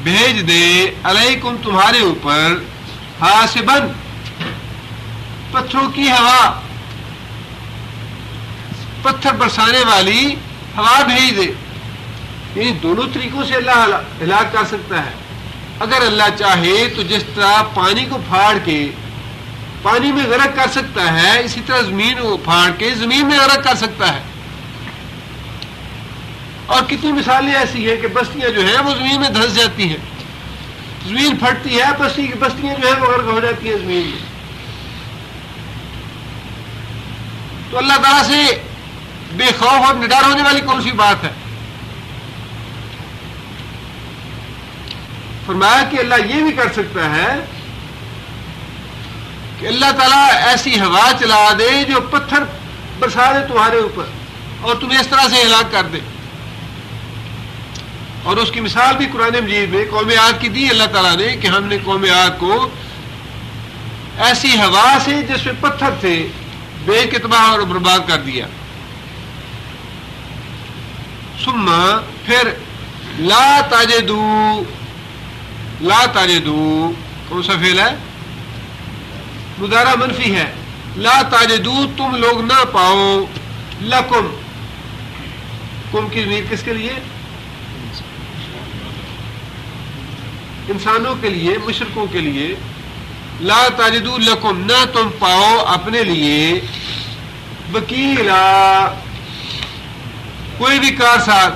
بھیج دے علیکم تمہارے اوپر حاسبن پتھروں کی ہوا، پتھر برسانے والی ہوا بھیج دے. یعنی دونوں طریقوں سے اللہ ہلاک کر سکتا ہے. اگر اللہ چاہے تو جس طرح پانی کو پھاڑ کے پانی میں غرق کر سکتا ہے، اسی طرح زمین کو پھاڑ کے زمین میں غرق کر سکتا ہے. اور کتنی مثالیں ایسی ہیں کہ بستیاں جو ہیں وہ زمین میں دھنس جاتی ہیں، زمین پھٹتی ہے، بستیاں جو ہیں وہ غرق ہو جاتی ہیں زمین میں. تو اللہ تعالیٰ سے بے خوف اور نڈر ہونے والی کون سی بات ہے؟ فرمایا کہ اللہ یہ بھی کر سکتا ہے کہ اللہ تعالیٰ ایسی ہوا چلا دے جو پتھر برسا دے تمہارے اوپر اور تمہیں اس طرح سے ہلاک کر دے. اور اس کی مثال بھی قرآن مجید میں قوم عاد کی دی اللہ تعالیٰ نے کہ ہم نے قوم عاد کو ایسی ہوا سے جس میں پتھر تھے بیچ کے تباہ اور برباد کر دیا. ثم پھر لا تاجدو کون سا فعل ہے؟ مضارع منفی ہے. لا تاجدو تم لوگ نہ پاؤ، لکم کم کی ضمیر کس کے لیے؟ انسانوں کے لیے، مشرکوں کے لیے. لا تاجدو لکم نہ تم پاؤ اپنے لیے وکیلا کوئی بھی کارساز،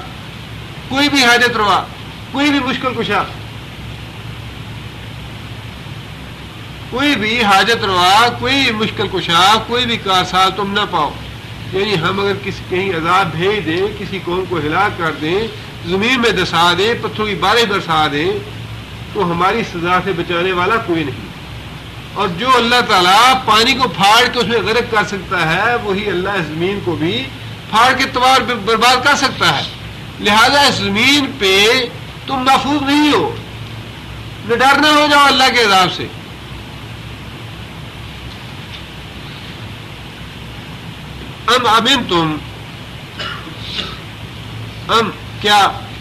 کوئی بھی حاجت روا، کوئی بھی مشکل کشا، کوئی بھی حاجت روا، کوئی مشکل کشا، کوئی بھی کارساز تم نہ پاؤ. یعنی ہم اگر کہیں عذاب بھیج دیں، کسی قوم کو ہلاک کر دیں، زمین میں دسا دیں، پتھروں کی بارش برسا دیں، تو ہماری سزا سے بچانے والا کوئی نہیں. اور جو اللہ تعالیٰ پانی کو پھاڑ کے اس میں غرق کر سکتا ہے وہی اللہ اس زمین کو بھی پھاڑ کے تباہ برباد کر سکتا ہے. لہذا اس زمین پہ تم محفوظ نہیں ہو، نڈر نہ ہو جاؤ اللہ کے عذاب سے.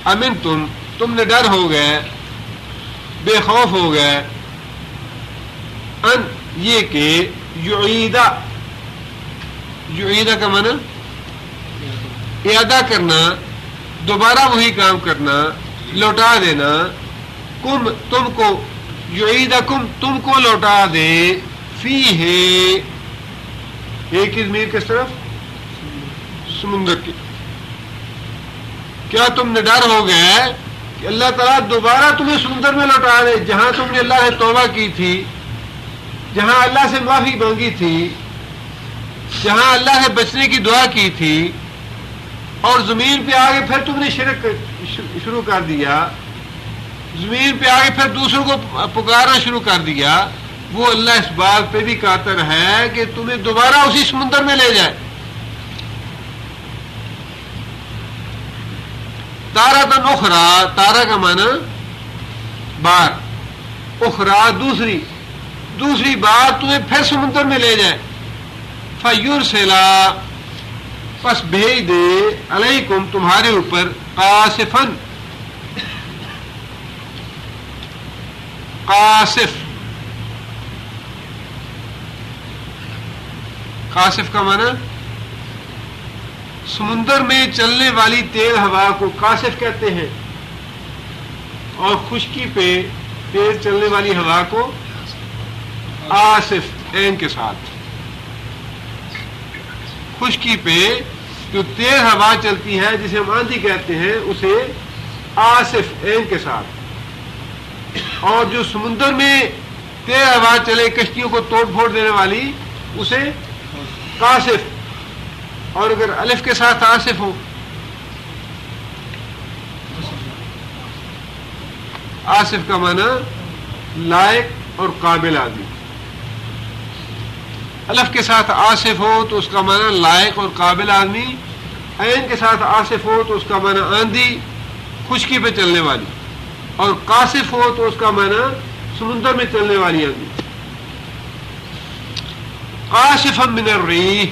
امن تم نے ڈر ہو گئے، بے خوف ہو گئے. ان یہ کہ یعیدہ کا معنی اعادہ کرنا، دوبارہ وہی کام کرنا، لوٹا دینا. تم کو یعیدکم تم کو لوٹا دے، فی ہے ایک ہی ضمیر کس طرف؟ سمندر کی. کیا تم نے ڈر ہو گئے کہ اللہ تعالیٰ دوبارہ تمہیں سمندر میں لوٹا دے، جہاں تم نے اللہ سے توبہ کی تھی، جہاں اللہ سے معافی مانگی تھی، جہاں اللہ سے بچنے کی دعا کی تھی، اور زمین پہ آگے پھر تم نے شرک شروع کر دیا، زمین پہ آگے پھر دوسروں کو پکارنا شروع کر دیا. وہ اللہ اس بات پہ بھی قادر ہے کہ تمہیں دوبارہ اسی سمندر میں لے جائے. تارۃ اخرى، تارہ کا معنی بار، اخرى دوسری بار تمہیں پھر سمندر میں لے جائے. فیرسلا پس بھیج دے، علیکم تمہارے اوپر، قاصفن قاصف کا معنی سمندر میں چلنے والی تیز ہوا کو قاصف کہتے ہیں. اور خشکی پہ تیز چلنے والی ہوا کو آصف عین کے ساتھ. خشکی پہ جو تیز ہوا چلتی ہے جسے ہم آندھی کہتے ہیں اسے آصف عین کے ساتھ. اور جو سمندر میں تیز ہوا چلے کشتیوں کو توڑ پھوڑ دینے والی اسے قاصف. اور اگر الف کے ساتھ آصف ہو, آصف کا معنی لائق اور قابل آدمی. الف کے ساتھ آصف ہو تو اس کا معنی لائق اور قابل آدمی. عین کے ساتھ آصف ہو تو اس کا معنی آندھی خشکی پہ چلنے والی. اور قاصف ہو تو اس کا معنی سمندر میں چلنے والی آندھی. قاصفا من الریح,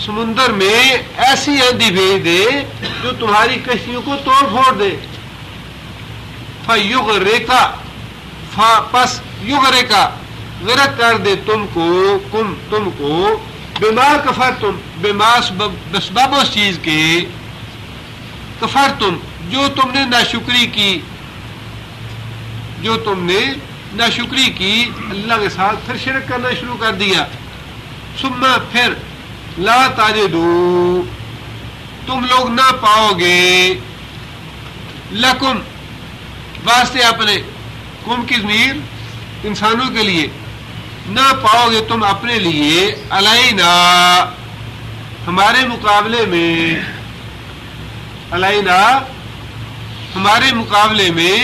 سمندر میں ایسی آندھی بھیج دے جو تمہاری کشتیوں کو توڑ پھوڑ دے. فیغرقا, پس یغرقا غرق کر دے تم کو بما کفرتم, بسبب اس چیز کے کفرتم جو تم نے ناشکری کی, جو تم نے ناشکری کی اللہ کے ساتھ, پھر شرک کرنا شروع کر دیا. ثم پھر لا تجدو, تم لوگ نہ پاؤ گے, لکم واسطے اپنے, کم کی ضمیر انسانوں کے لیے, نہ پاؤ گے تم اپنے لیے علینا ہمارے مقابلے میں, علینا ہمارے مقابلے میں,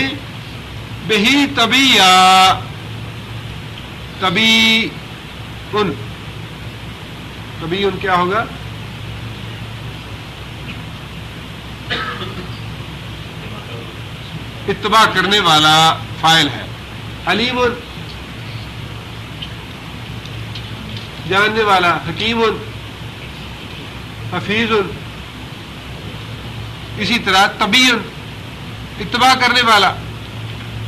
بہی طبیعہ, طبیعن کیا ہوگا؟ اتباع کرنے والا فاعل ہے. علیم جاننے والا, حکیم حفیظ, اسی طرح طبیعن اتباع کرنے والا.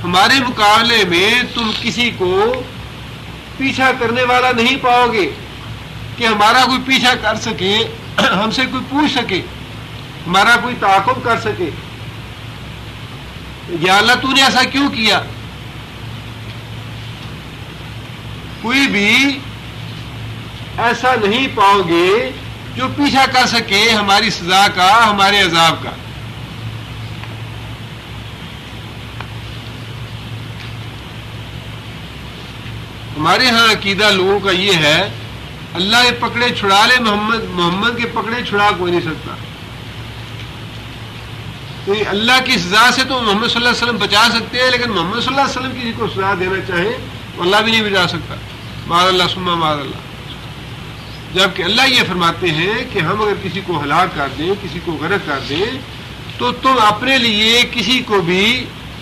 ہمارے مقابلے میں تم کسی کو پیچھا کرنے والا نہیں پاؤ گے کہ ہمارا کوئی پیچھا کر سکے, ہم سے کوئی پوچھ سکے, ہمارا کوئی تعاقب کر سکے. یا اللہ تو نے ایسا کیوں کیا؟ کوئی بھی ایسا نہیں پاؤ گے جو پیچھا کر سکے ہماری سزا کا, ہمارے عذاب کا. ہمارے ہاں عقیدہ لوگوں کا یہ ہے اللہ کے پکڑے چھڑا لے, محمد کے پکڑے چھڑا کوئی نہیں سکتا. تو اللہ کی سزا سے تو محمد صلی اللہ علیہ وسلم بچا سکتے ہیں, لیکن محمد صلی اللہ علیہ وسلم کسی کو سزا دینا چاہیں تو اللہ بھی نہیں بچا سکتا. معاذ اللہ ثم معاذ اللہ. جبکہ اللہ یہ فرماتے ہیں کہ ہم اگر کسی کو ہلاک کر دیں, کسی کو غرق کر دیں, تو تم اپنے لیے کسی کو بھی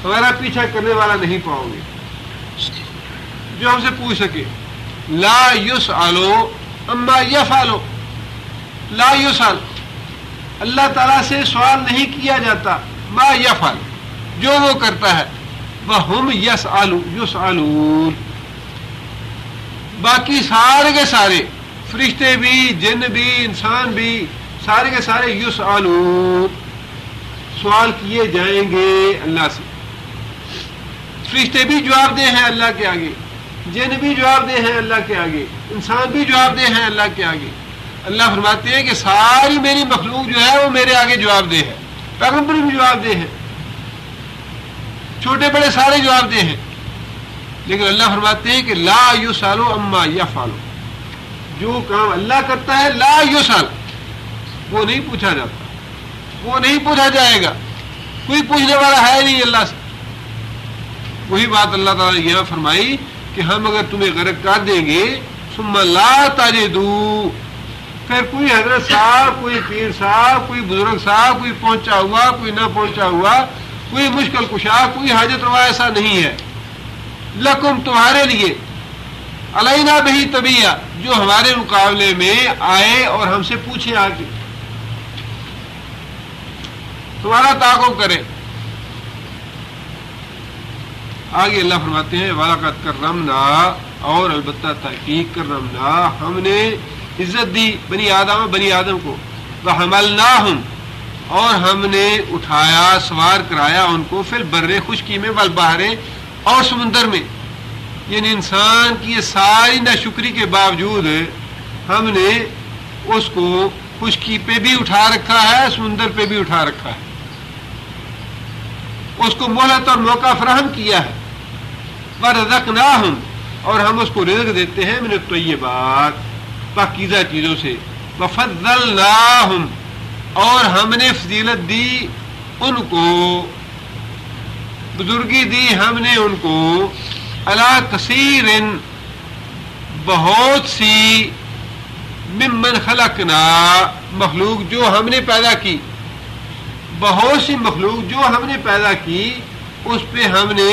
ہمارا پیچھا کرنے والا نہیں پاؤ گے جو ہم سے پوچھ سکے. لا یسألو اما یفعلو, لا یسأل, اللہ تعالیٰ سے سوال نہیں کیا جاتا, ما یفعل, جو وہ کرتا ہے, وہم یسألون, باقی سارے کے سارے فرشتے بھی, جن بھی, انسان بھی, سارے کے سارے یسألون, سوال کیے جائیں گے اللہ سے. فرشتے بھی جواب دے ہیں اللہ کے آگے, جن بھی جواب دے ہیں اللہ کے آگے, انسان بھی جواب دے ہیں اللہ کے آگے. اللہ فرماتے ہیں کہ ساری میری مخلوق جو ہے وہ میرے آگے جواب دے ہے. پیغمبر بھی جواب دے ہیں, چھوٹے بڑے سارے جواب دے ہیں. لیکن اللہ فرماتے ہیں کہ لا یسأل اما یفعل, جو کام اللہ کرتا ہے لا یسأل, وہ نہیں پوچھا جاتا, وہ نہیں پوچھا جائے گا, کوئی پوچھنے والا ہے نہیں اللہ سے. وہی بات اللہ تعالیٰ نے یہ فرمائی کہ ہم اگر تمہیں غرق کر دیں گے, ثم لا تجدو, پھر کوئی حضرت صاحب, کوئی پیر صاحب, کوئی بزرگ صاحب, کوئی پہنچا ہوا, کوئی نہ پہنچا ہوا, کوئی مشکل کشا, کوئی حاجت روا ایسا نہیں ہے. لکم تمہارے لیے, علینا بہی طبیعہ, جو ہمارے مقابلے میں آئے اور ہم سے پوچھے آ کے, تمہارا تعاقب کرے. آگے اللہ فرماتے ہیں وَلَقَدْ كَرَّمْنَا, اور البتہ تحقیق کرمنا, ہم نے عزت دی بنی آدم کو, وَحَمَلْنَاهُمْ, اور ہم نے اٹھایا سوار کرایا ان کو فی البر خشکی میں والبحر اور سمندر میں. یعنی انسان کی یہ ساری ناشکری کے باوجود ہم نے اس کو خشکی پہ بھی اٹھا رکھا ہے, سمندر پہ بھی اٹھا رکھا ہے, اس کو مہلت اور موقع فراہم کیا ہے. وَرَزَقْنَاهُمْ اور ہم اس کو رزق دیتے ہیں من الطیبات پاکیزہ چیزوں سے. وَفَضَّلْنَاهُمْ اور ہم نے فضیلت دی ان کو, بزرگی دی ہم نے ان کو, علی کثیر بہت سی, ممن خلقنا مخلوق جو ہم نے پیدا کی, بہت سی مخلوق جو ہم نے پیدا کی اس پہ ہم نے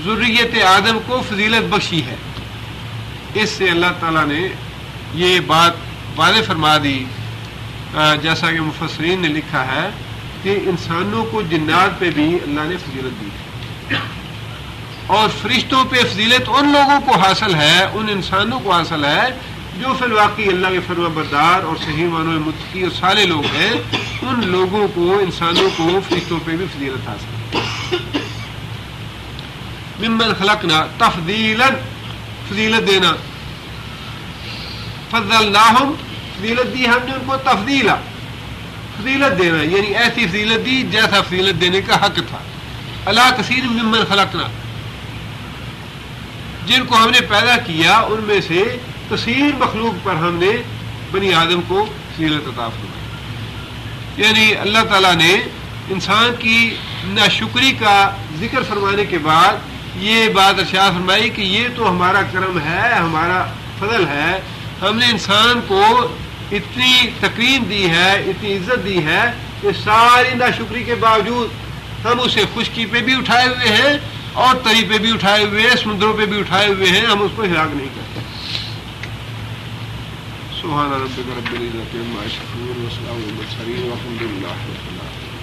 ذریت آدم کو فضیلت بخشی ہے. اس سے اللہ تعالیٰ نے یہ بات واضح فرما دی, جیسا کہ مفسرین نے لکھا ہے کہ انسانوں کو جنات پہ بھی اللہ نے فضیلت دی ہے, اور فرشتوں پہ فضیلت ان لوگوں کو حاصل ہے, ان انسانوں کو حاصل ہے جو فی الواقع اللہ کے فرما بردار اور صحیح معنوں میں متقی اور صالح لوگ ہیں. ان لوگوں کو, انسانوں کو فرشتوں پہ بھی فضیلت حاصل ہے. ممن خلقنا تفضیلا فضیلت دینا, فضلناہم فضیلت دی ہم نے ان کو, تفضیلا فضیلت دینا یعنی ایسی فضیلت دی جیسا فضیلت دینے کا حق تھا. اللہ کثیر ممن خلقنا جن کو ہم نے پیدا کیا ان میں سے کثیر مخلوق پر ہم نے بنی آدم کو فضیلت عطا فرمائی. یعنی اللہ تعالیٰ نے انسان کی ناشکری کا ذکر فرمانے کے بعد یہ بات ارشاد فرمائی کہ یہ تو ہمارا کرم ہے, ہمارا فضل ہے, ہم نے انسان کو اتنی تکریم دی ہے, اتنی عزت دی ہے کہ ساری ناشکری کے باوجود ہم اسے خشکی پہ بھی اٹھائے ہوئے ہیں اور تری پہ بھی اٹھائے ہوئے ہیں, سمندروں پہ بھی اٹھائے ہوئے ہیں, ہم اس کو ہلاک نہیں کرتے. سبحان ربک رب العزت عما یصفون وسلام علی المرسلین والحمد للہ رب العالمین.